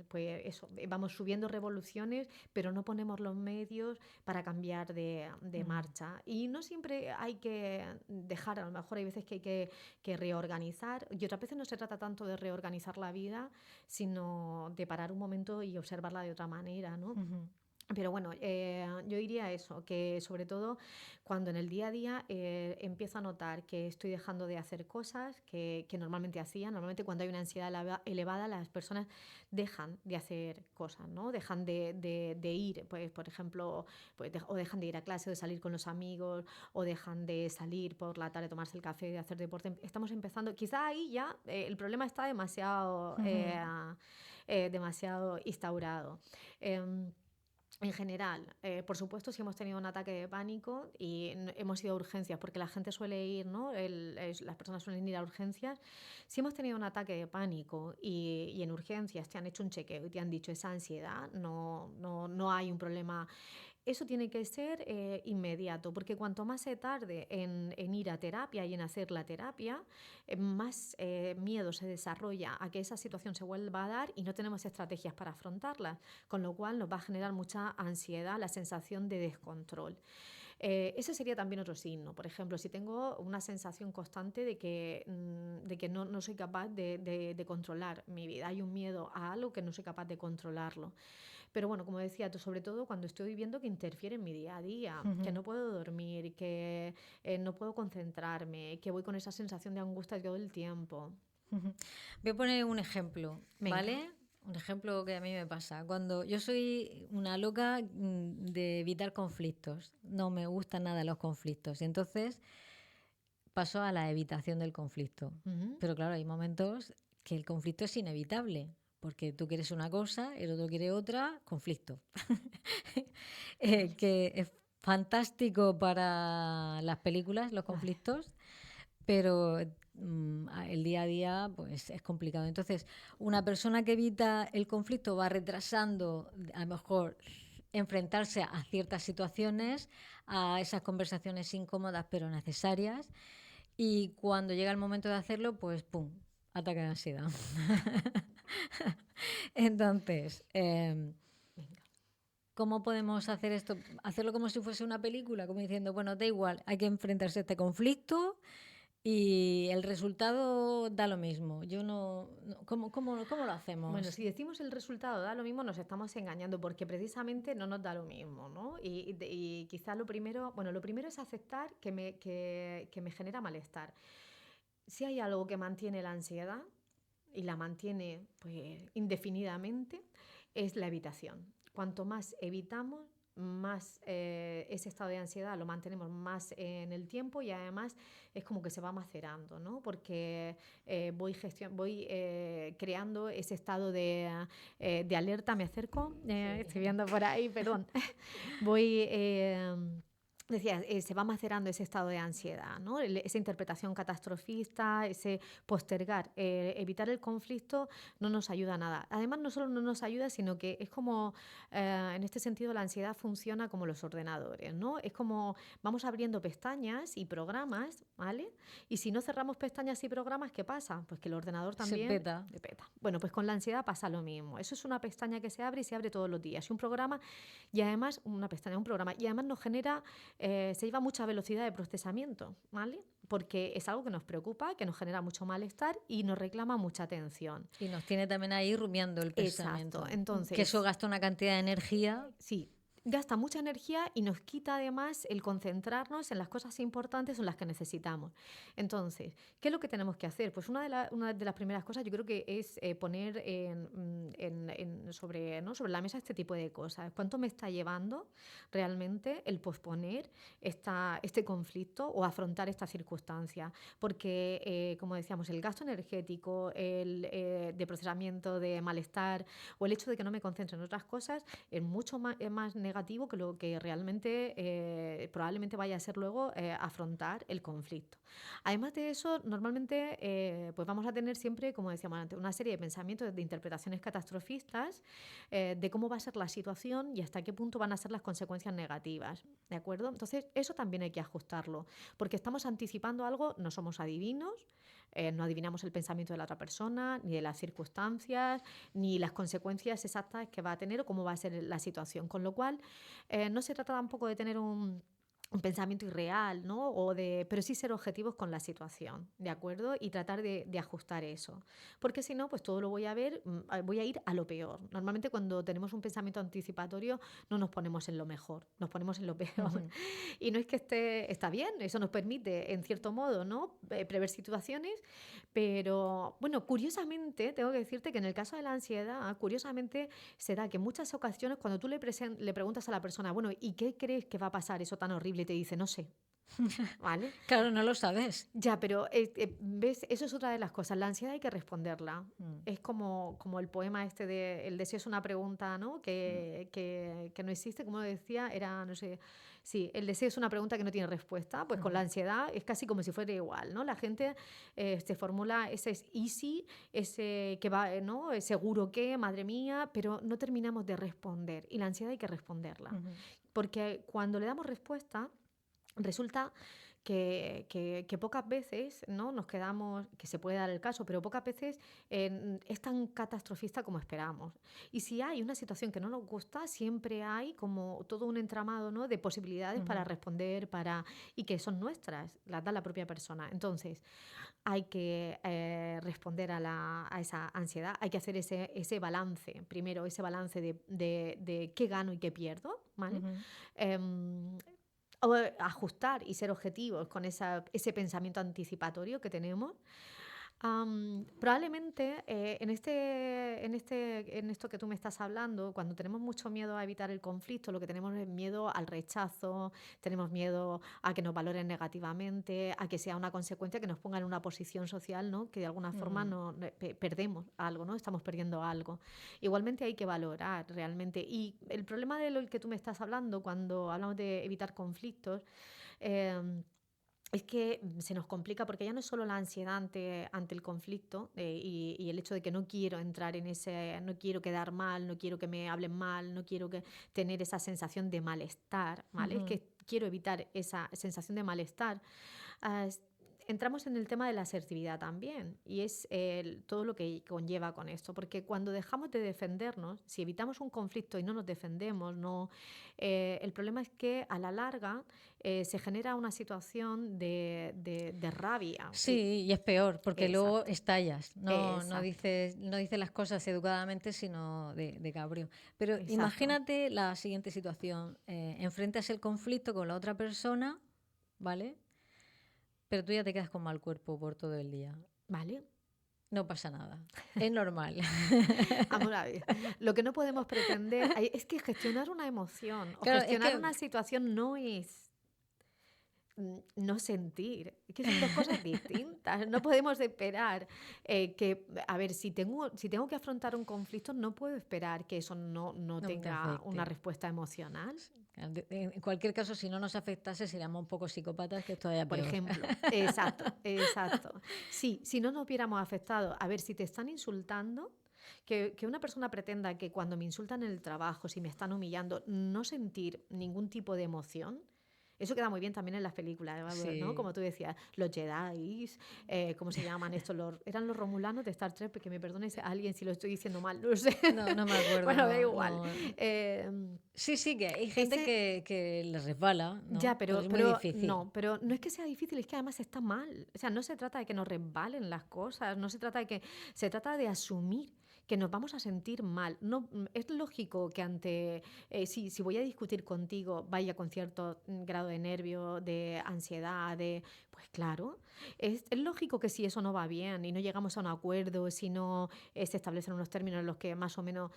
pues eso, vamos subiendo revoluciones, pero no ponemos los medios para cambiar de marcha. Y no siempre hay que dejar, a lo mejor hay veces que hay que reorganizar, y otras veces no se trata tanto de reorganizar la vida, sino de parar un momento y observarla de otra manera, ¿no? Ujú. Pero bueno, yo diría eso, que sobre todo cuando en el día a día empiezo a notar que estoy dejando de hacer cosas que normalmente hacía. Normalmente cuando hay una ansiedad elevada, las personas dejan de hacer cosas, ¿no? Dejan de ir, pues, por ejemplo, pues, o dejan de ir a clase, o de salir con los amigos, o dejan de salir por la tarde, tomarse el café, de hacer deporte. Estamos empezando, quizá ahí ya el problema está demasiado instaurado. Em, en general, por supuesto, si hemos tenido un ataque de pánico y hemos ido a urgencias, porque la gente suele ir, ¿no? Las personas suelen ir a urgencias. Si hemos tenido un ataque de pánico y en urgencias te han hecho un chequeo y te han dicho esa ansiedad, no hay un problema. Eso tiene que ser inmediato, porque cuanto más se tarde en ir a terapia y en hacer la terapia, más miedo se desarrolla a que esa situación se vuelva a dar y no tenemos estrategias para afrontarla, con lo cual nos va a generar mucha ansiedad, la sensación de descontrol. Ese sería también otro signo. Por ejemplo, si tengo una sensación constante de que no soy capaz de controlar mi vida, hay un miedo a algo que no soy capaz de controlarlo. Pero bueno, como decía, sobre todo cuando estoy viendo que interfiere en mi día a día, que no puedo dormir, que no puedo concentrarme, que voy con esa sensación de angustia todo el tiempo. Voy a poner un ejemplo, Venga. ¿vale? Un ejemplo que a mí me pasa. Cuando yo soy una loca de evitar conflictos, no me gustan nada los conflictos. Y entonces paso a la evitación del conflicto. Ujú. Pero claro, hay momentos que el conflicto es inevitable, porque tú quieres una cosa, el otro quiere otra, conflicto. Que es fantástico para las películas, los Vale. conflictos, pero el día a día pues es complicado. Entonces, una persona que evita el conflicto va retrasando a lo mejor enfrentarse a ciertas situaciones, a esas conversaciones incómodas pero necesarias, y cuando llega el momento de hacerlo, pues ¡pum! Ataque de ansiedad. Entonces, Venga. ¿cómo podemos hacer esto? Hacerlo como si fuese una película, como diciendo, bueno, da igual, hay que enfrentarse a este conflicto y el resultado da lo mismo. Yo ¿cómo lo Bueno, hacemos? si decimos el resultado da lo mismo, nos estamos engañando porque precisamente no nos da lo mismo, ¿no? Y quizás lo primero es aceptar que me genera malestar. si hay algo que mantiene la ansiedad y la mantiene pues, indefinidamente, es la evitación. Cuanto más evitamos, más ese estado de ansiedad lo mantenemos más en el tiempo y además es como que se va macerando, ¿no? Porque voy creando ese estado de alerta. Me acerco, Sí. estoy viendo por ahí, perdón. Voy... Decía, se va macerando ese estado de ansiedad, ¿no? Esa interpretación catastrofista, ese postergar, evitar el conflicto no nos ayuda a nada. Además, no solo no nos ayuda, sino que es como, en este sentido, la ansiedad funciona como los ordenadores, ¿no? Es como vamos abriendo pestañas y programas, ¿vale? Y si no cerramos pestañas y programas, ¿qué pasa? Pues que el ordenador también... Se peta. Se peta. Bueno, pues con la ansiedad pasa lo mismo. Eso es una pestaña que se abre y se abre todos los días. Y un programa, y además, una pestaña, un programa, y además nos genera... se lleva mucha velocidad de procesamiento, ¿vale? Porque es algo que nos preocupa, que nos genera mucho malestar y nos reclama mucha atención. Y nos tiene también ahí rumiando el pensamiento. Exacto. Entonces, que eso gasta una cantidad de energía. Sí, gasta mucha energía y nos quita además el concentrarnos en las cosas importantes o en las que necesitamos. Entonces, ¿qué es lo que tenemos que hacer? Pues una de las primeras cosas yo creo que es poner sobre la mesa este tipo de cosas. ¿Cuánto me está llevando realmente el posponer este conflicto o afrontar esta circunstancia? Porque, como decíamos, el gasto energético, de procesamiento, de malestar o el hecho de que no me concentre en otras cosas es mucho más negativo que lo que realmente probablemente vaya a ser luego afrontar el conflicto. Además de eso, normalmente pues vamos a tener siempre, como decíamos antes, una serie de pensamientos, de interpretaciones catastrofistas de cómo va a ser la situación y hasta qué punto van a ser las consecuencias negativas, ¿de acuerdo? Entonces, eso también hay que ajustarlo, porque estamos anticipando algo, no somos adivinos, no adivinamos el pensamiento de la otra persona, ni de las circunstancias, ni las consecuencias exactas que va a tener o cómo va a ser la situación. Con lo cual, no se trata tampoco de tener un pensamiento irreal, ¿no? Pero sí ser objetivos con la situación, ¿de acuerdo? Y tratar de ajustar eso. Porque si no, pues todo lo voy a ir a lo peor. Normalmente cuando tenemos un pensamiento anticipatorio no nos ponemos en lo mejor, nos ponemos en lo peor. Uh-huh. Y no es que está bien, eso nos permite, en cierto modo, ¿no? Prever situaciones, pero, bueno, curiosamente, tengo que decirte que en el caso de la ansiedad, curiosamente se da que en muchas ocasiones cuando tú le preguntas a la persona, bueno, ¿y qué crees que va a pasar eso tan horrible? Y te dice, no sé. ¿Vale? Claro, no lo sabes. Ya, pero ¿ves? Eso es otra de las cosas. La ansiedad hay que responderla. Es como el poema este de el deseo es una pregunta, ¿no? Que no existe, como decía, era, no sé, sí, el deseo es una pregunta que no tiene respuesta. Pues con la ansiedad es casi como si fuera igual, ¿no? La gente se formula ese es easy, ese que va, ¿no? Es seguro que, madre mía, pero no terminamos de responder. Y la ansiedad hay que responderla. Porque cuando le damos respuesta, resulta que pocas veces, ¿no? Nos quedamos, que se puede dar el caso, pero pocas veces es tan catastrofista como esperamos. Y si hay una situación que no nos gusta, siempre hay como todo un entramado, ¿no? De posibilidades para responder, y que son nuestras, las da la propia persona. Entonces, hay que responder a esa ansiedad, hay que hacer ese balance, primero ese balance de qué gano y qué pierdo, ¿vale? O ajustar y ser objetivos con ese pensamiento anticipatorio que tenemos. Probablemente en esto que tú me estás hablando, cuando tenemos mucho miedo a evitar el conflicto, lo que tenemos es miedo al rechazo, tenemos miedo a que nos valoren negativamente, a que sea una consecuencia que nos ponga en una posición social, ¿no? Que de alguna forma perdemos algo, ¿no? Estamos perdiendo algo. Igualmente hay que valorar realmente. Y el problema de lo que tú me estás hablando, cuando hablamos de evitar conflictos, es que se nos complica porque ya no es solo la ansiedad ante el conflicto y el hecho de que no quiero entrar en no quiero quedar mal, no quiero que me hablen mal, no quiero tener esa sensación de malestar, ¿vale? Es que quiero evitar esa sensación de malestar. Entramos en el tema de la asertividad también y es todo lo que conlleva con esto, porque cuando dejamos de defendernos, si evitamos un conflicto y no nos defendemos, el problema es que a la larga se genera una situación de rabia. Sí, y es peor, porque luego estallas, no dices las cosas educadamente, sino de cabrio. Pero imagínate la siguiente situación, enfrentas el conflicto con la otra persona, ¿vale? pero tú ya te quedas con mal cuerpo por todo el día. ¿Vale? No pasa nada, es normal. Vamos a ver, lo que no podemos pretender es que gestionar una emoción o Claro, gestionar una situación no es no sentir, es que son dos cosas distintas. No podemos esperar que, a ver, si tengo que afrontar un conflicto, no puedo esperar que eso no No te tenga afecte. una respuesta emocional. En cualquier caso, si no nos afectase, seríamos un poco psicópatas, que es todavía Por peor. ejemplo, exacto. Sí, si no nos hubiéramos afectado, a ver, si te están insultando, que una persona pretenda que cuando me insultan en el trabajo, si me están humillando, no sentir ningún tipo de emoción. Eso queda muy bien también en las películas, ¿no? Sí. Como tú decías, los Jedi, ¿cómo se llaman estos? Eran los romulanos de Star Trek, porque me perdone alguien si lo estoy diciendo mal, no sé. No me acuerdo. Bueno, no, da igual. no. Eh, Sí, que hay gente que les resbala, ¿no? Ya, pero es muy difícil. pero no es que sea difícil, es que además está mal. O sea, no se trata de que nos resbalen las cosas, no se trata de que se trata de asumir que nos vamos a sentir mal. No, es lógico que si voy a discutir contigo vaya con cierto grado de nervio, de ansiedad, pues claro, es lógico que si eso no va bien y no llegamos a un acuerdo, si no se establecen unos términos en los que más o menos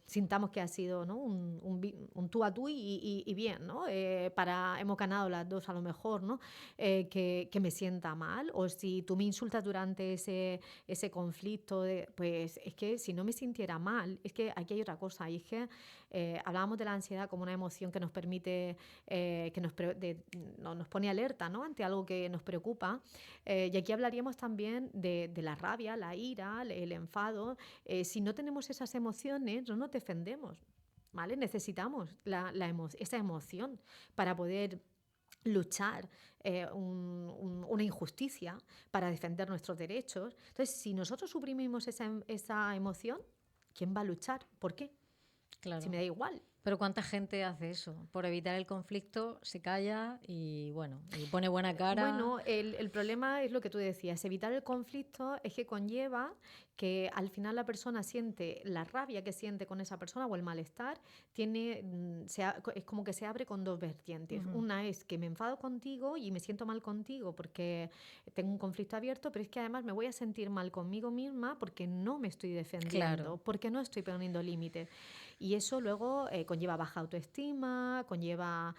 sintamos que ha sido, ¿no? un tú a tú y bien, ¿no? Hemos ganado las dos a lo mejor, ¿no? Que me sienta mal, o si tú me insultas durante ese conflicto, pues es que si no me sintiera mal, es que aquí hay otra cosa, y es que hablábamos de la ansiedad como una emoción que nos permite, nos pone alerta, ¿no? Ante algo que nos preocupa, y aquí hablaríamos también de la rabia, la ira, el enfado. Si no tenemos esas emociones, no nos defendemos, ¿vale? Necesitamos esa emoción para poder luchar una injusticia, para defender nuestros derechos. Entonces, si nosotros suprimimos esa emoción, ¿quién va a luchar? ¿Por qué? Claro. Si me da igual. Pero ¿cuánta gente hace eso? Por evitar el conflicto se calla y pone buena cara. Bueno, el problema es lo que tú decías. Evitar el conflicto es que conlleva que al final la persona siente la rabia que siente con esa persona o el malestar, es como que se abre con dos vertientes. Uh-huh. Una es que me enfado contigo y me siento mal contigo porque tengo un conflicto abierto, pero es que además me voy a sentir mal conmigo misma porque no me estoy defendiendo, claro. porque no estoy poniendo límites. Y eso luego conlleva baja autoestima, conlleva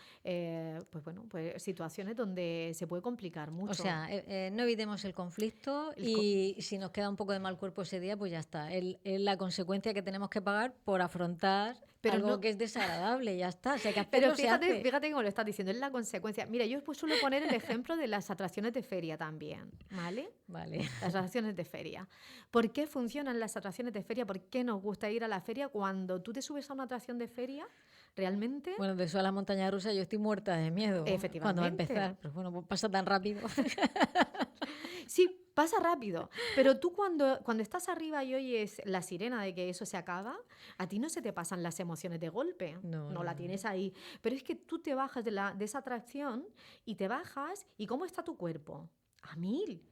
pues situaciones donde se puede complicar mucho. O sea, no evitemos el conflicto y si nos queda un poco de mal cuerpo ese día, pues ya está. Es la consecuencia que tenemos que pagar por afrontar algo que es desagradable, ya está. O sea, que hacerlo, pero fíjate cómo lo estás diciendo, es la consecuencia. Mira, yo pues suelo poner el ejemplo de las atracciones de feria también, ¿vale? Vale. Las atracciones de feria. ¿Por qué funcionan las atracciones de feria? ¿Por qué nos gusta ir a la feria? Cuando tú te subes a una atracción de feria, realmente... Bueno, de eso a la montaña rusa yo estoy muerta de miedo. Efectivamente. Cuando va a empezar. Pero bueno, pues pasa tan rápido. Sí, pasa rápido, pero tú cuando estás arriba y oyes la sirena de que eso se acaba, a ti no se te pasan las emociones de golpe, no la tienes ahí, pero es que tú te bajas de esa atracción y te bajas y ¿cómo está tu cuerpo? A mil.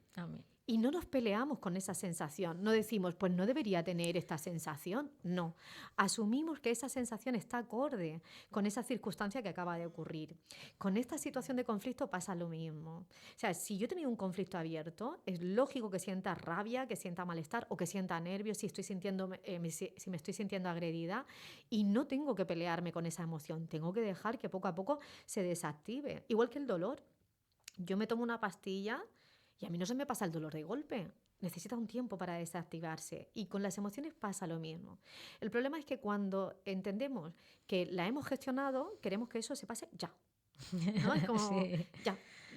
Y no nos peleamos con esa sensación, no decimos, pues no debería tener esta sensación, no. Asumimos que esa sensación está acorde con esa circunstancia que acaba de ocurrir. Con esta situación de conflicto pasa lo mismo. O sea, si yo he tenido un conflicto abierto, es lógico que sienta rabia, que sienta malestar o que sienta nervios si me estoy sintiendo agredida, y no tengo que pelearme con esa emoción, tengo que dejar que poco a poco se desactive. Igual que el dolor. Yo me tomo una pastilla y a mí no se me pasa el dolor de golpe. Necesita un tiempo para desactivarse. Y con las emociones pasa lo mismo. El problema es que cuando entendemos que la hemos gestionado, queremos que eso se pase ya. ¿No? Es como, sí.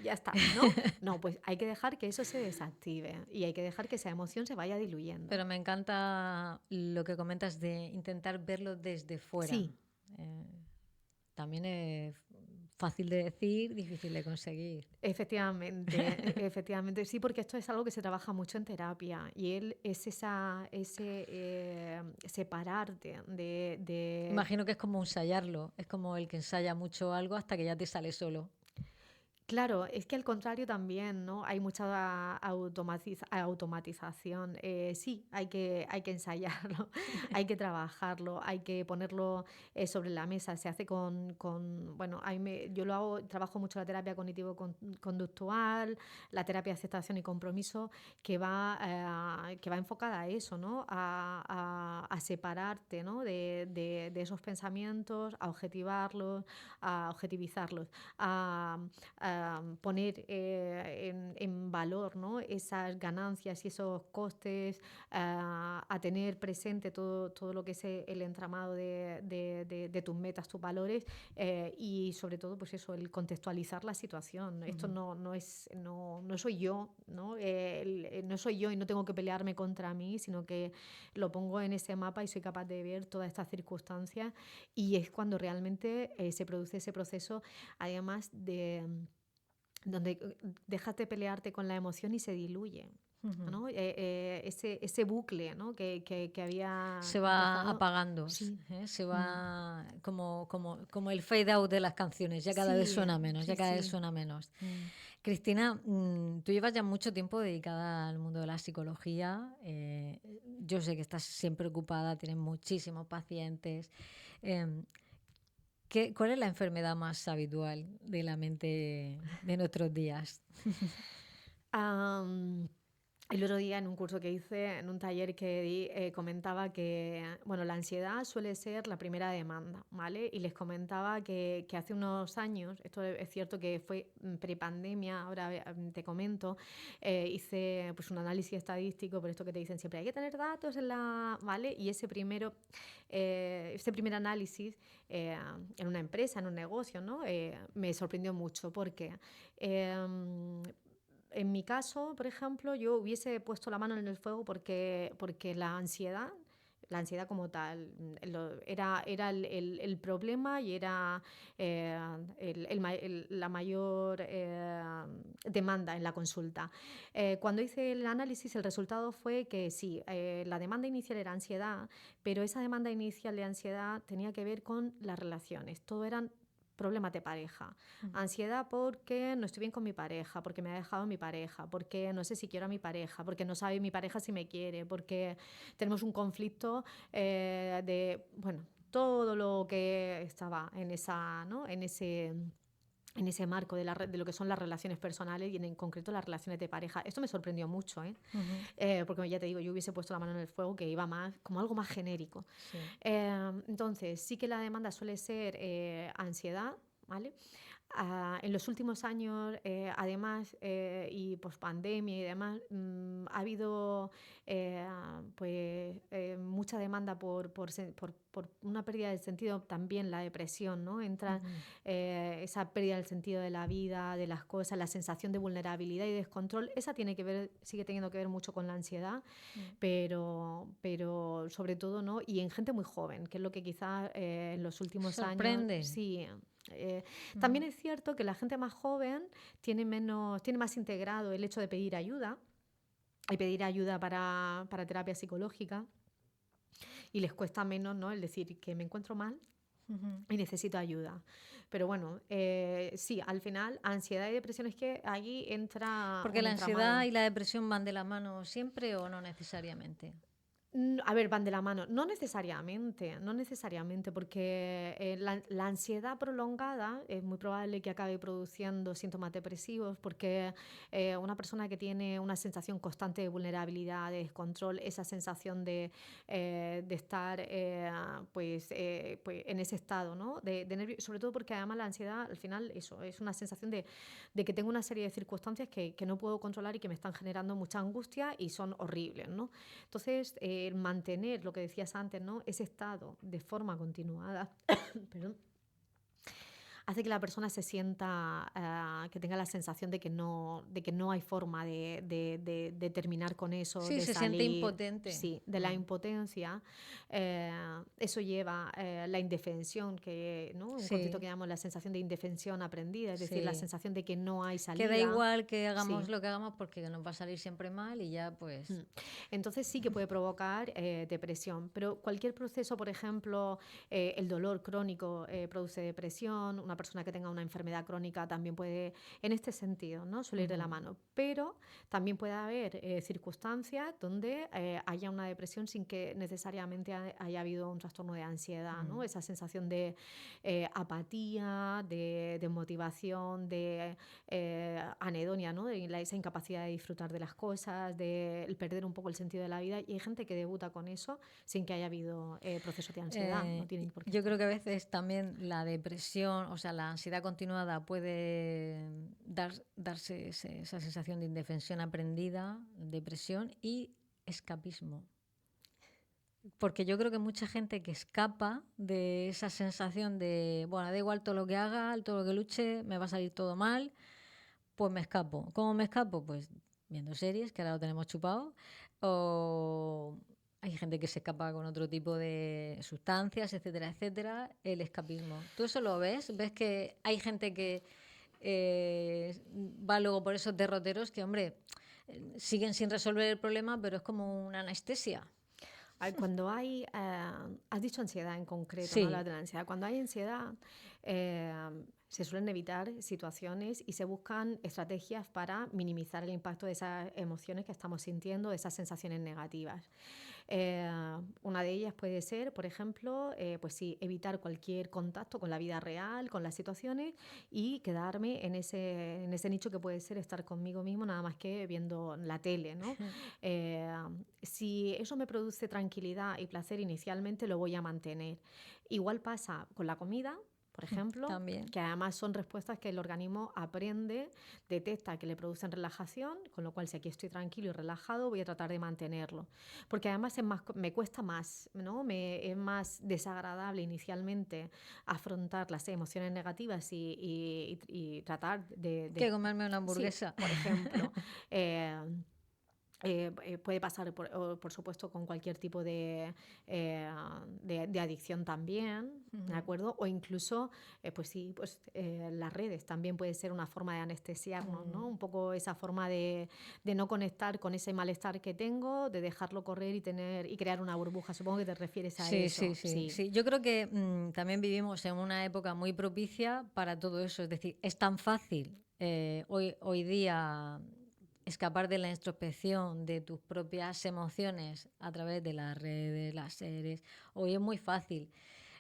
ya está, ¿no? No, pues hay que dejar que eso se desactive y hay que dejar que esa emoción se vaya diluyendo. Pero me encanta lo que comentas de intentar verlo desde fuera. Sí. También es fácil de decir, difícil de conseguir. Efectivamente, sí, porque esto es algo que se trabaja mucho en terapia y es separarte de... Imagino que es como ensayarlo, es como el que ensaya mucho algo hasta que ya te sale solo. Claro, es que al contrario también, ¿no? Hay mucha automatización. Sí, hay que ensayarlo, hay que trabajarlo, hay que ponerlo sobre la mesa. Se hace bueno, yo lo hago, trabajo mucho la terapia cognitivo-conductual, la terapia de aceptación y compromiso, que va enfocada a eso, ¿no? A separarte, ¿no? De esos pensamientos, a objetivarlos, a objetivizarlos, a poner en valor, ¿no? Esas ganancias y esos costes, a tener presente todo lo que es el entramado de tus metas, tus valores, y sobre todo, pues eso, el contextualizar la situación. Esto no soy yo, ¿no? No soy yo y no tengo que pelearme contra mí, sino que lo pongo en ese mapa y soy capaz de ver todas estas circunstancias, y es cuando realmente se produce ese proceso, además de donde dejas de pelearte con la emoción y se diluye, ¿no? Ese bucle, ¿no? que había se va empezado. apagando, Sí. se va como el fade out de las canciones, ya cada vez Sí, suena menos, sí, ya cada vez sí. suena menos. Cristina, tú llevas ya mucho tiempo dedicada al mundo de la psicología. Yo sé que estás siempre ocupada, tienes muchísimos pacientes. ¿Cuál es la enfermedad más habitual de la mente de nuestros días? El otro día en un curso que hice, en un taller que di, comentaba que, bueno, la ansiedad suele ser la primera demanda, ¿vale? Y les comentaba que hace unos años, esto es cierto que fue prepandemia, ahora te comento, hice pues un análisis estadístico, por esto que te dicen siempre, hay que tener datos ¿vale? Y ese primer análisis en una empresa, en un negocio, ¿no? Me sorprendió mucho porque en mi caso, por ejemplo, yo hubiese puesto la mano en el fuego porque la ansiedad como tal, era el problema y era la mayor demanda en la consulta. Cuando hice el análisis, el resultado fue que sí, la demanda inicial era ansiedad, pero esa demanda inicial de ansiedad tenía que ver con las relaciones. Todo eran problemas de pareja. Ansiedad porque no estoy bien con mi pareja, porque me ha dejado mi pareja, porque no sé si quiero a mi pareja, porque no sabe mi pareja si me quiere, porque tenemos un conflicto bueno, todo lo que estaba en ese marco de lo que son las relaciones personales y en concreto las relaciones de pareja. Esto me sorprendió mucho, porque ya te digo, yo hubiese puesto la mano en el fuego que iba más como algo más genérico. Sí. Entonces, sí que la demanda suele ser ansiedad, ¿vale? En los últimos años, además, y pospandemia y demás, ha habido mucha demanda por una pérdida del sentido, también la depresión, ¿no? Entra esa pérdida del sentido de la vida, de las cosas, la sensación de vulnerabilidad y descontrol. Esa sigue teniendo que ver mucho con la ansiedad, pero sobre todo, ¿no? Y en gente muy joven, que es lo que quizás en los últimos sorprende. años... Sí, también es cierto que la gente más joven tiene más integrado el hecho de pedir ayuda y pedir ayuda para terapia psicológica, y les cuesta menos, ¿no? El decir que me encuentro mal y necesito ayuda. Pero bueno, sí, al final ansiedad y depresión es que ahí entra... ¿Porque la ansiedad y la depresión van de la mano siempre o no necesariamente? A ver, van de la mano. No necesariamente, porque la ansiedad prolongada es muy probable que acabe produciendo síntomas depresivos, porque una persona que tiene una sensación constante de vulnerabilidad, de descontrol, esa sensación de estar pues en ese estado, ¿no? de nervio, sobre todo porque además la ansiedad al final eso es una sensación de que tengo una serie de circunstancias que no puedo controlar y que me están generando mucha angustia y son horribles, ¿no? Entonces, mantener lo que decías antes, ¿no? Ese estado de forma continuada perdón, hace que la persona se sienta, que tenga la sensación de que no hay forma de terminar con eso, Sí, de se salir, siente impotente. sí, de la impotencia, eso lleva la indefensión, que, ¿no? Un concepto que llamamos la sensación de indefensión aprendida, es decir, la sensación de que no hay salida. Que da igual que hagamos lo que hagamos porque nos va a salir siempre mal y ya pues... Entonces sí que puede provocar depresión, pero cualquier proceso, por ejemplo, el dolor crónico produce depresión, una persona que tenga una enfermedad crónica también puede, en este sentido, ¿no? Suele ir de la mano, pero también puede haber circunstancias donde haya una depresión sin que necesariamente haya habido un trastorno de ansiedad, ¿no? Esa sensación de apatía, de motivación, de anedonia, ¿no? De esa incapacidad de disfrutar de las cosas, de el perder un poco el sentido de la vida, y hay gente que debuta con eso sin que haya habido proceso de ansiedad. No tiene por qué yo creo que a veces también la depresión, o sea, la ansiedad continuada puede darse esa sensación de indefensión aprendida, depresión y escapismo. Porque yo creo que mucha gente que escapa de esa sensación de, bueno, da igual todo lo que haga, todo lo que luche, me va a salir todo mal, pues me escapo. ¿Cómo me escapo? Pues viendo series, que ahora lo tenemos chupado, o hay gente que se escapa con otro tipo de sustancias, etcétera, etcétera. El escapismo. ¿Tú eso lo ves? ¿Ves que hay gente que va luego por esos derroteros que, hombre, siguen sin resolver el problema, pero es como una anestesia? Cuando hay, has dicho ansiedad en concreto, Sí. ¿no? Hablas de la ansiedad. Cuando hay ansiedad, se suelen evitar situaciones y se buscan estrategias para minimizar el impacto de esas emociones que estamos sintiendo, de esas sensaciones negativas. Una de ellas puede ser, por ejemplo, pues sí, evitar cualquier contacto con la vida real, con las situaciones, y quedarme en ese nicho que puede ser estar conmigo mismo nada más que viendo la tele, ¿no? Si eso me produce tranquilidad y placer inicialmente, lo voy a mantener. Igual pasa con la comida, por ejemplo, También. que además son respuestas que el organismo aprende, detecta que le producen relajación, con lo cual si aquí estoy tranquilo y relajado voy a tratar de mantenerlo. Porque además me cuesta más, ¿no? Es más desagradable inicialmente afrontar las emociones negativas y tratar de... Que comerme una hamburguesa. Sí, por ejemplo. Puede pasar, por supuesto, con cualquier tipo de adicción también, ¿de acuerdo? O incluso, pues sí, pues las redes también puede ser una forma de anestesiarnos, ¿no? Un poco esa forma de no conectar con ese malestar que tengo, de dejarlo correr y crear una burbuja. Supongo que te refieres a eso. Sí. Yo creo que también vivimos en una época muy propicia para todo eso. Es decir, es tan fácil hoy día escapar de la introspección de tus propias emociones a través de las redes, las series. Hoy es muy fácil.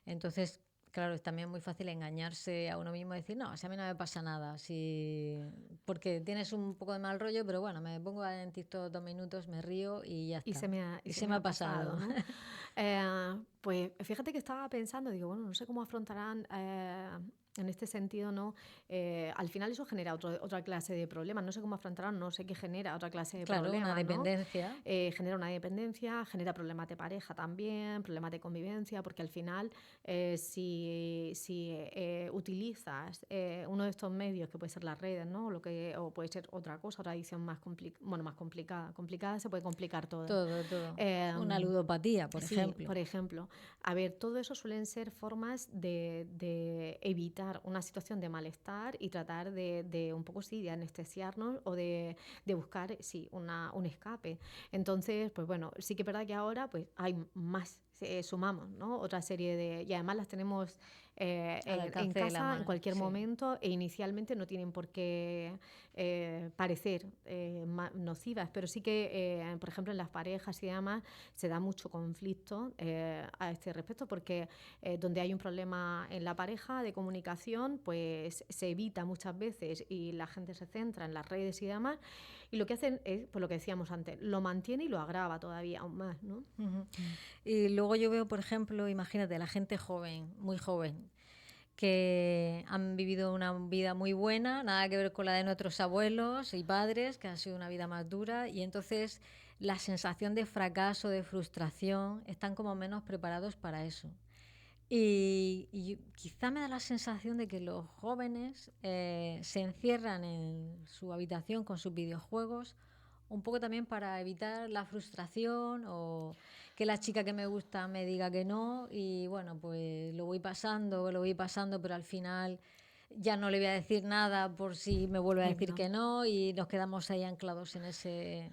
Entonces, claro, es también muy fácil engañarse a uno mismo y decir, no, si a mí no me pasa nada, porque tienes un poco de mal rollo, pero bueno, me pongo en TikTok 2 minutos, me río y ya está. Y se me ha pasado. ¿No? Pues fíjate que estaba pensando, digo, bueno, no sé cómo afrontarán en este sentido, ¿no? Al final eso genera otra clase de problemas. No sé cómo afrontarán, no sé qué genera otra clase de problemas. Claro, una dependencia. ¿No? Genera una dependencia, genera problemas de pareja también, problemas de convivencia, porque al final si utilizas uno de estos medios, que puede ser las redes, ¿no? O puede ser otra cosa, otra adicción más complicada. Complicada se puede complicar todo. Todo. Una ludopatía, por ejemplo. Por ejemplo. A ver, todo eso suelen ser formas de evitar una situación de malestar y tratar de un poco, sí, de anestesiarnos o de buscar, sí, un escape. Entonces, pues bueno, sí que es verdad que ahora pues hay más, sumamos, ¿no? Otra serie y además las tenemos en casa en cualquier momento, e inicialmente no tienen por qué parecer nocivas, pero sí que, por ejemplo, en las parejas y demás se da mucho conflicto a este respecto, porque donde hay un problema en la pareja de comunicación, pues se evita muchas veces y la gente se centra en las redes y demás, y lo que hacen es, pues lo que decíamos antes, lo mantiene y lo agrava todavía aún más, ¿no? Y luego yo veo, por ejemplo, imagínate, la gente joven, muy joven, que han vivido una vida muy buena, nada que ver con la de nuestros abuelos y padres, que ha sido una vida más dura, y entonces la sensación de fracaso, de frustración, están como menos preparados para eso. Y quizá me da la sensación de que los jóvenes se encierran en su habitación con sus videojuegos, un poco también para evitar la frustración que la chica que me gusta me diga que no y bueno, pues lo voy pasando, pero al final ya no le voy a decir nada por si me vuelve a decir que no y nos quedamos ahí anclados en ese...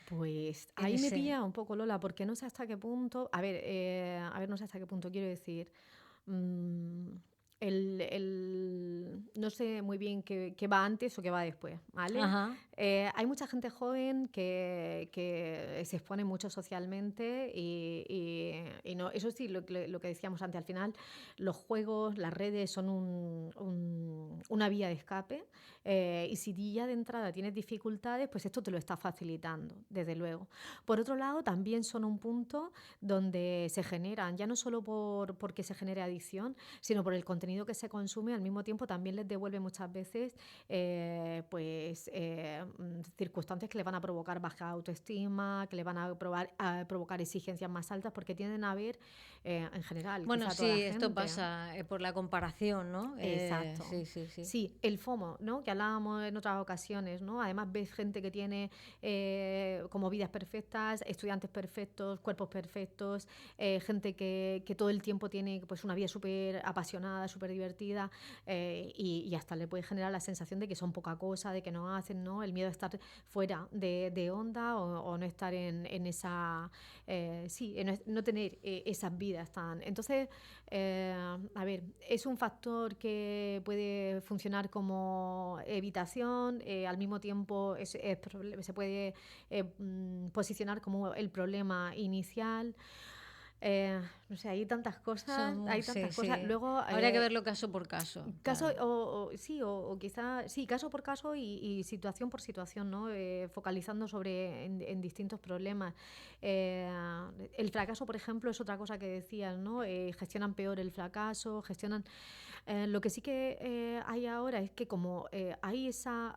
Pues ahí me pilla un poco, Lola, porque no sé hasta qué punto, no sé hasta qué punto quiero decir, no sé muy bien qué va antes o qué va después, ¿vale? Hay mucha gente joven que se expone mucho socialmente y no, eso sí, lo que decíamos antes, al final los juegos, las redes son una vía de escape y si ya de entrada tienes dificultades, pues esto te lo está facilitando, desde luego. Por otro lado, también son un punto donde se generan, ya no solo porque se genere adicción, sino por el contenido que se consume, al mismo tiempo también les devuelve muchas veces circunstancias que le van a provocar baja autoestima, que le van a provocar exigencias más altas, porque tienden a ver en general. Bueno, sí, esto pasa por la comparación, ¿no? Exacto. Sí. Sí, el FOMO, ¿no? Que hablábamos en otras ocasiones, ¿no? Además ves gente que tiene como vidas perfectas, estudiantes perfectos, cuerpos perfectos, gente que todo el tiempo tiene pues una vida súper apasionada, súper divertida y hasta le puede generar la sensación de que son poca cosa, de que no hacen, ¿no? El miedo a estar fuera de onda o no estar en esa... no tener esas vidas tan... Entonces, a ver, es un factor que puede funcionar como evitación, al mismo tiempo se puede posicionar como el problema inicial. No sé, hay tantas cosas, Luego, habría que verlo caso por caso. Claro. Caso por caso y situación por situación, ¿no? Focalizando en distintos problemas. El fracaso, por ejemplo, es otra cosa que decías, ¿no? Gestionan peor el fracaso, lo que sí que hay ahora es que como hay esa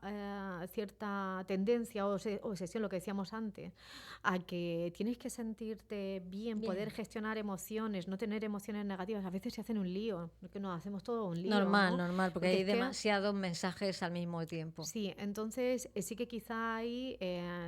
cierta tendencia o obsesión, lo que decíamos antes, a que tienes que sentirte bien, poder gestionar emociones, no tener emociones negativas, a veces se hacen un lío, porque nos hacemos todo un lío. Normal, porque hay demasiados mensajes al mismo tiempo. Sí, entonces sí que quizá ahí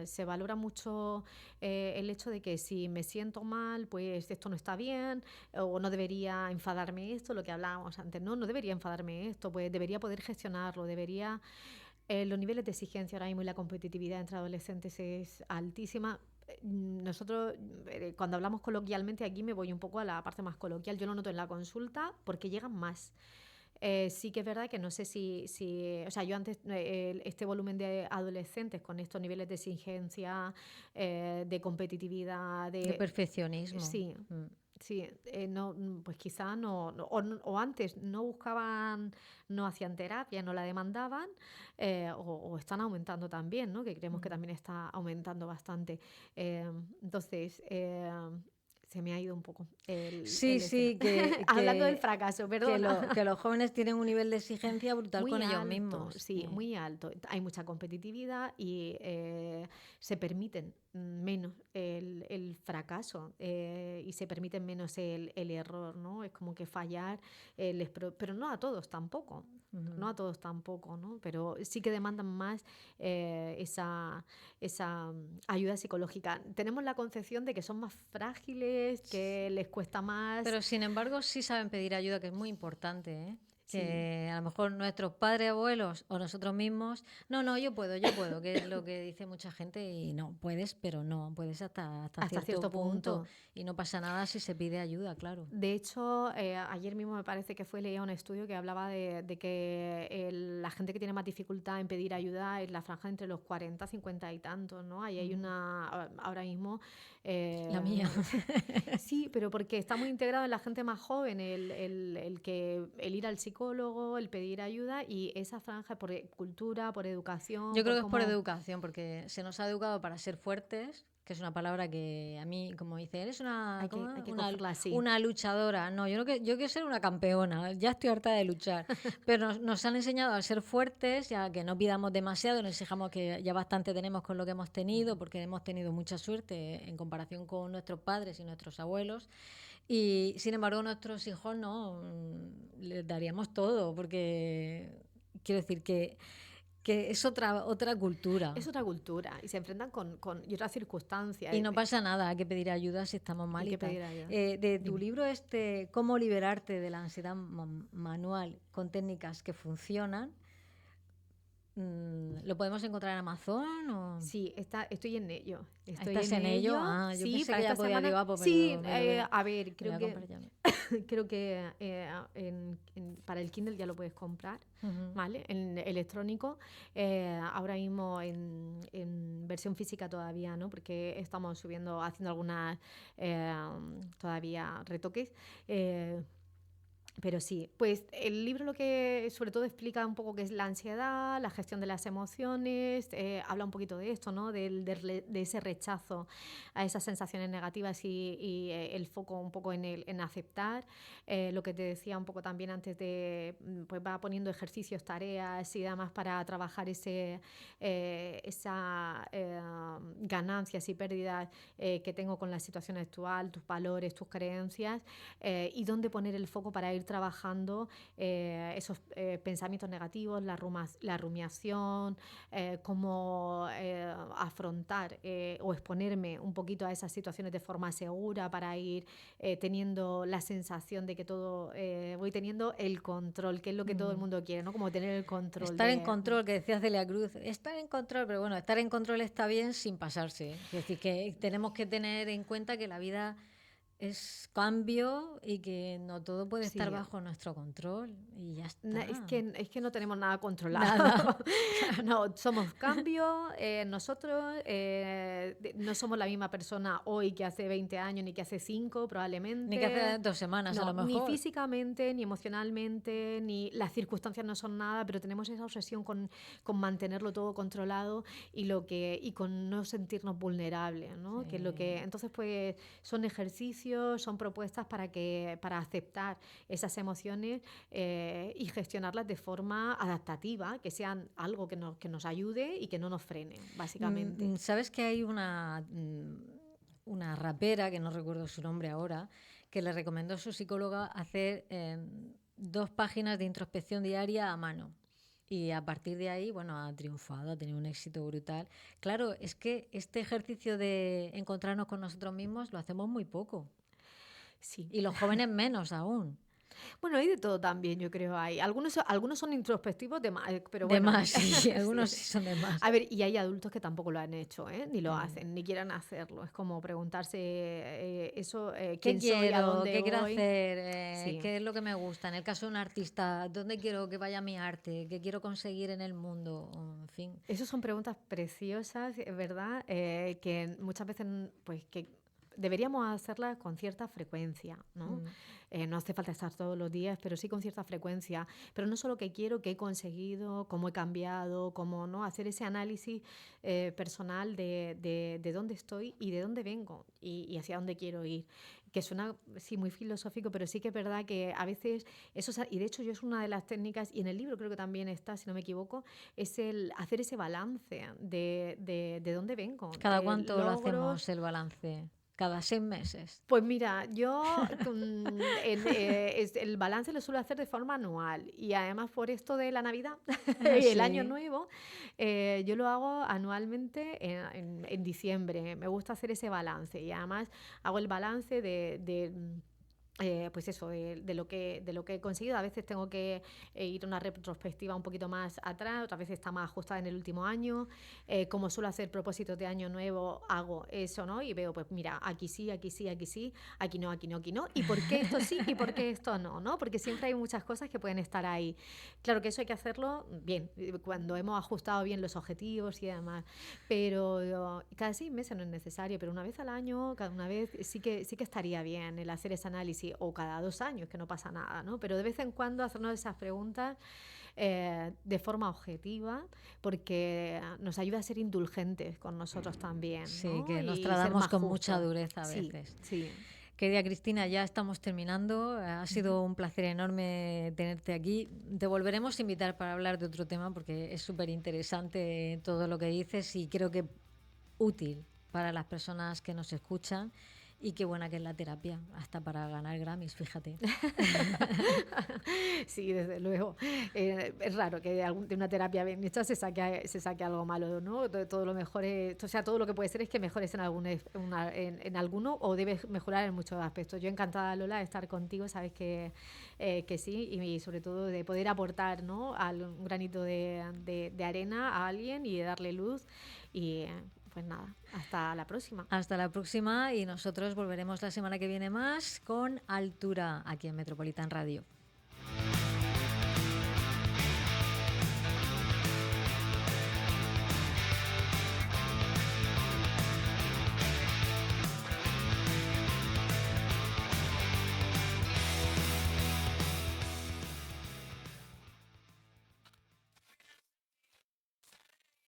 se valora mucho el hecho de que si me siento mal, pues esto no está bien, o no debería enfadarme esto, lo que hablábamos antes, no debería enfadarme esto, pues debería poder gestionarlo, los niveles de exigencia ahora mismo y la competitividad entre adolescentes es altísima. Nosotros, cuando hablamos coloquialmente, aquí me voy un poco a la parte más coloquial, yo lo noto en la consulta porque llegan más. Sí que es verdad que no sé si o sea, yo antes, este volumen de adolescentes con estos niveles de exigencia, de competitividad, de perfeccionismo. Sí. Sí, pues quizá o antes no buscaban, no hacían terapia, no la demandaban, o están aumentando también, ¿no? Que creemos que también está aumentando bastante. Entonces, se me ha ido un poco hablando del fracaso, perdón. Que los jóvenes tienen un nivel de exigencia brutal con ellos mismos. Sí, muy alto. Hay mucha competitividad y se permiten menos el fracaso y se permiten menos el error, ¿no? Es como que fallar, pero no a todos tampoco. No a todos tampoco, ¿no? Pero sí que demandan más esa ayuda psicológica. Tenemos la concepción de que son más frágiles, que les cuesta más. Pero sin embargo sí saben pedir ayuda, que es muy importante, ¿eh? Que a lo mejor nuestros padres, abuelos o nosotros mismos, yo puedo, que es lo que dice mucha gente y no, puedes, pero no, puedes hasta cierto punto y no pasa nada si se pide ayuda, claro. De hecho, ayer mismo me parece que leía un estudio que hablaba de que la gente que tiene más dificultad en pedir ayuda es la franja entre los 40, 50 y tantos, ¿no? Ahí hay una, ahora mismo... la mía. Sí, pero porque está muy integrado en la gente más joven, el ir al psicólogo, el pedir ayuda y esa franja por cultura, por educación. Yo creo que es por educación, porque se nos ha educado para ser fuertes, que es una palabra que a mí, como dice, eres una luchadora. No, yo quiero ser una campeona, ya estoy harta de luchar. Pero nos han enseñado a ser fuertes, ya que no pidamos demasiado, nos exijamos que ya bastante tenemos con lo que hemos tenido, porque hemos tenido mucha suerte en comparación con nuestros padres y nuestros abuelos. Y sin embargo, a nuestros hijos no les daríamos todo, porque quiero decir que que es otra cultura. Es otra cultura y se enfrentan con y otras circunstancias. Y no pasa nada, hay que pedir ayuda si estamos mal. Hay que y tal. pedir ayuda. De tu libro Cómo liberarte de la ansiedad manual con técnicas que funcionan, ¿lo podemos encontrar en Amazon? ¿O? Sí, estoy en ello. ¿Estás en ello? Ah, yo sí, pensé para que ya esta podía semana. llevar, pues Sí, me a ver, lo voy a comprar ya. creo que para el Kindle ya lo puedes comprar, ¿vale? En electrónico. Ahora mismo en versión física todavía, ¿no? Porque estamos haciendo algunas todavía retoques. Pero sí, pues el libro lo que sobre todo explica un poco qué es la ansiedad, la gestión de las emociones, habla un poquito de esto, ¿no? De ese rechazo a esas sensaciones negativas y el foco un poco en aceptar. Lo que te decía un poco también antes pues va poniendo ejercicios, tareas y demás para trabajar esa ganancias y pérdidas que tengo con la situación actual, tus valores, tus creencias y dónde poner el foco para ir trabajando esos pensamientos negativos, la rumiación, cómo afrontar o exponerme un poquito a esas situaciones de forma segura para ir teniendo la sensación de que todo voy teniendo el control, que es lo que todo el mundo quiere, ¿no? Como tener el control. Estar en control, que decía Celia Cruz, estar en control, pero bueno, estar en control está bien sin pasarse. Es decir, que tenemos que tener en cuenta que la vida es cambio y que no todo puede estar bajo nuestro control y ya está. Es que no tenemos nada controlado. Nada. No, somos cambio. Nosotros no somos la misma persona hoy que hace 20 años, ni que hace 5 probablemente. Ni que hace 2 semanas, no, a lo mejor. Ni físicamente, ni emocionalmente, ni las circunstancias no son nada, pero tenemos esa obsesión con mantenerlo todo controlado y con no sentirnos vulnerables, ¿no? Sí. Que es lo que, entonces, pues, son ejercicios, son propuestas para aceptar esas emociones y gestionarlas de forma adaptativa, que sean algo que nos ayude y que no nos frene, básicamente. ¿Sabes que hay una rapera, que no recuerdo su nombre ahora, que le recomendó a su psicóloga hacer 2 páginas de introspección diaria a mano? Y a partir de ahí, bueno, ha triunfado, ha tenido un éxito brutal. Claro, es que este ejercicio de encontrarnos con nosotros mismos lo hacemos muy poco. Sí. Y los jóvenes menos aún. Bueno, hay de todo también, yo creo. Algunos son introspectivos de más, pero de bueno. más, sí, algunos sí son de más. A ver, y hay adultos que tampoco lo han hecho, ni lo hacen, ni quieren hacerlo. Es como preguntarse quién soy, a dónde ¿Qué voy? quiero hacer? Sí. ¿Qué es lo que me gusta? En el caso de un artista, ¿dónde quiero que vaya mi arte? ¿Qué quiero conseguir en el mundo? En fin. Esas son preguntas preciosas, ¿verdad? Que muchas veces, pues, que deberíamos hacerlas con cierta frecuencia, ¿no? No hace falta estar todos los días, pero sí con cierta frecuencia. Pero no solo qué quiero, qué he conseguido, cómo he cambiado, cómo no hacer ese análisis personal de dónde estoy y de dónde vengo y hacia dónde quiero ir. Que suena, sí, muy filosófico, pero sí que es verdad que a veces y de hecho yo es una de las técnicas, y en el libro creo que también está, si no me equivoco, es el hacer ese balance de dónde vengo. ¿Cada cuánto lo hacemos el balance? ¿Cada 6 meses? Pues mira, yo el balance lo suelo hacer de forma anual y además por esto de la Navidad y el Año Nuevo, yo lo hago anualmente en diciembre. Me gusta hacer ese balance y además hago el balance pues eso, de lo que he conseguido. A veces tengo que ir a una retrospectiva un poquito más atrás, otras veces está más ajustada en el último año. Como suelo hacer propósitos de año nuevo, hago eso, ¿no? Y veo, pues mira, aquí sí, aquí sí, aquí sí, aquí no, aquí no, aquí no. ¿Y por qué esto sí y por qué esto no? ¿No? Porque siempre hay muchas cosas que pueden estar ahí. Claro que eso hay que hacerlo bien, cuando hemos ajustado bien los objetivos y demás. Pero cada 6 meses no es necesario, pero una vez al año, cada una vez sí que estaría bien el hacer ese análisis, o cada 2 años, que no pasa nada, ¿no? Pero de vez en cuando hacernos esas preguntas de forma objetiva, porque nos ayuda a ser indulgentes con nosotros también, ¿no? Sí, que nos y tratamos con mucha dureza a veces. Sí. Querida Cristina, ya estamos terminando. Ha sido un placer enorme tenerte aquí. Te volveremos a invitar para hablar de otro tema porque es súper interesante todo lo que dices y creo que útil para las personas que nos escuchan Y qué buena que es la terapia, hasta para ganar Grammys, fíjate. Sí, desde luego. Es raro que de una terapia bien hecha se saque algo malo, ¿no? Todo lo mejor es, o sea, todo lo que puede ser es que mejores en alguno o debes mejorar en muchos aspectos. Yo encantada, Lola, de estar contigo, sabes que sí, y sobre todo de poder aportar, ¿no?, un granito de arena a alguien y de darle luz. Y pues nada, hasta la próxima. Hasta la próxima y nosotros volveremos la semana que viene más con Altura aquí en Metropolitan Radio.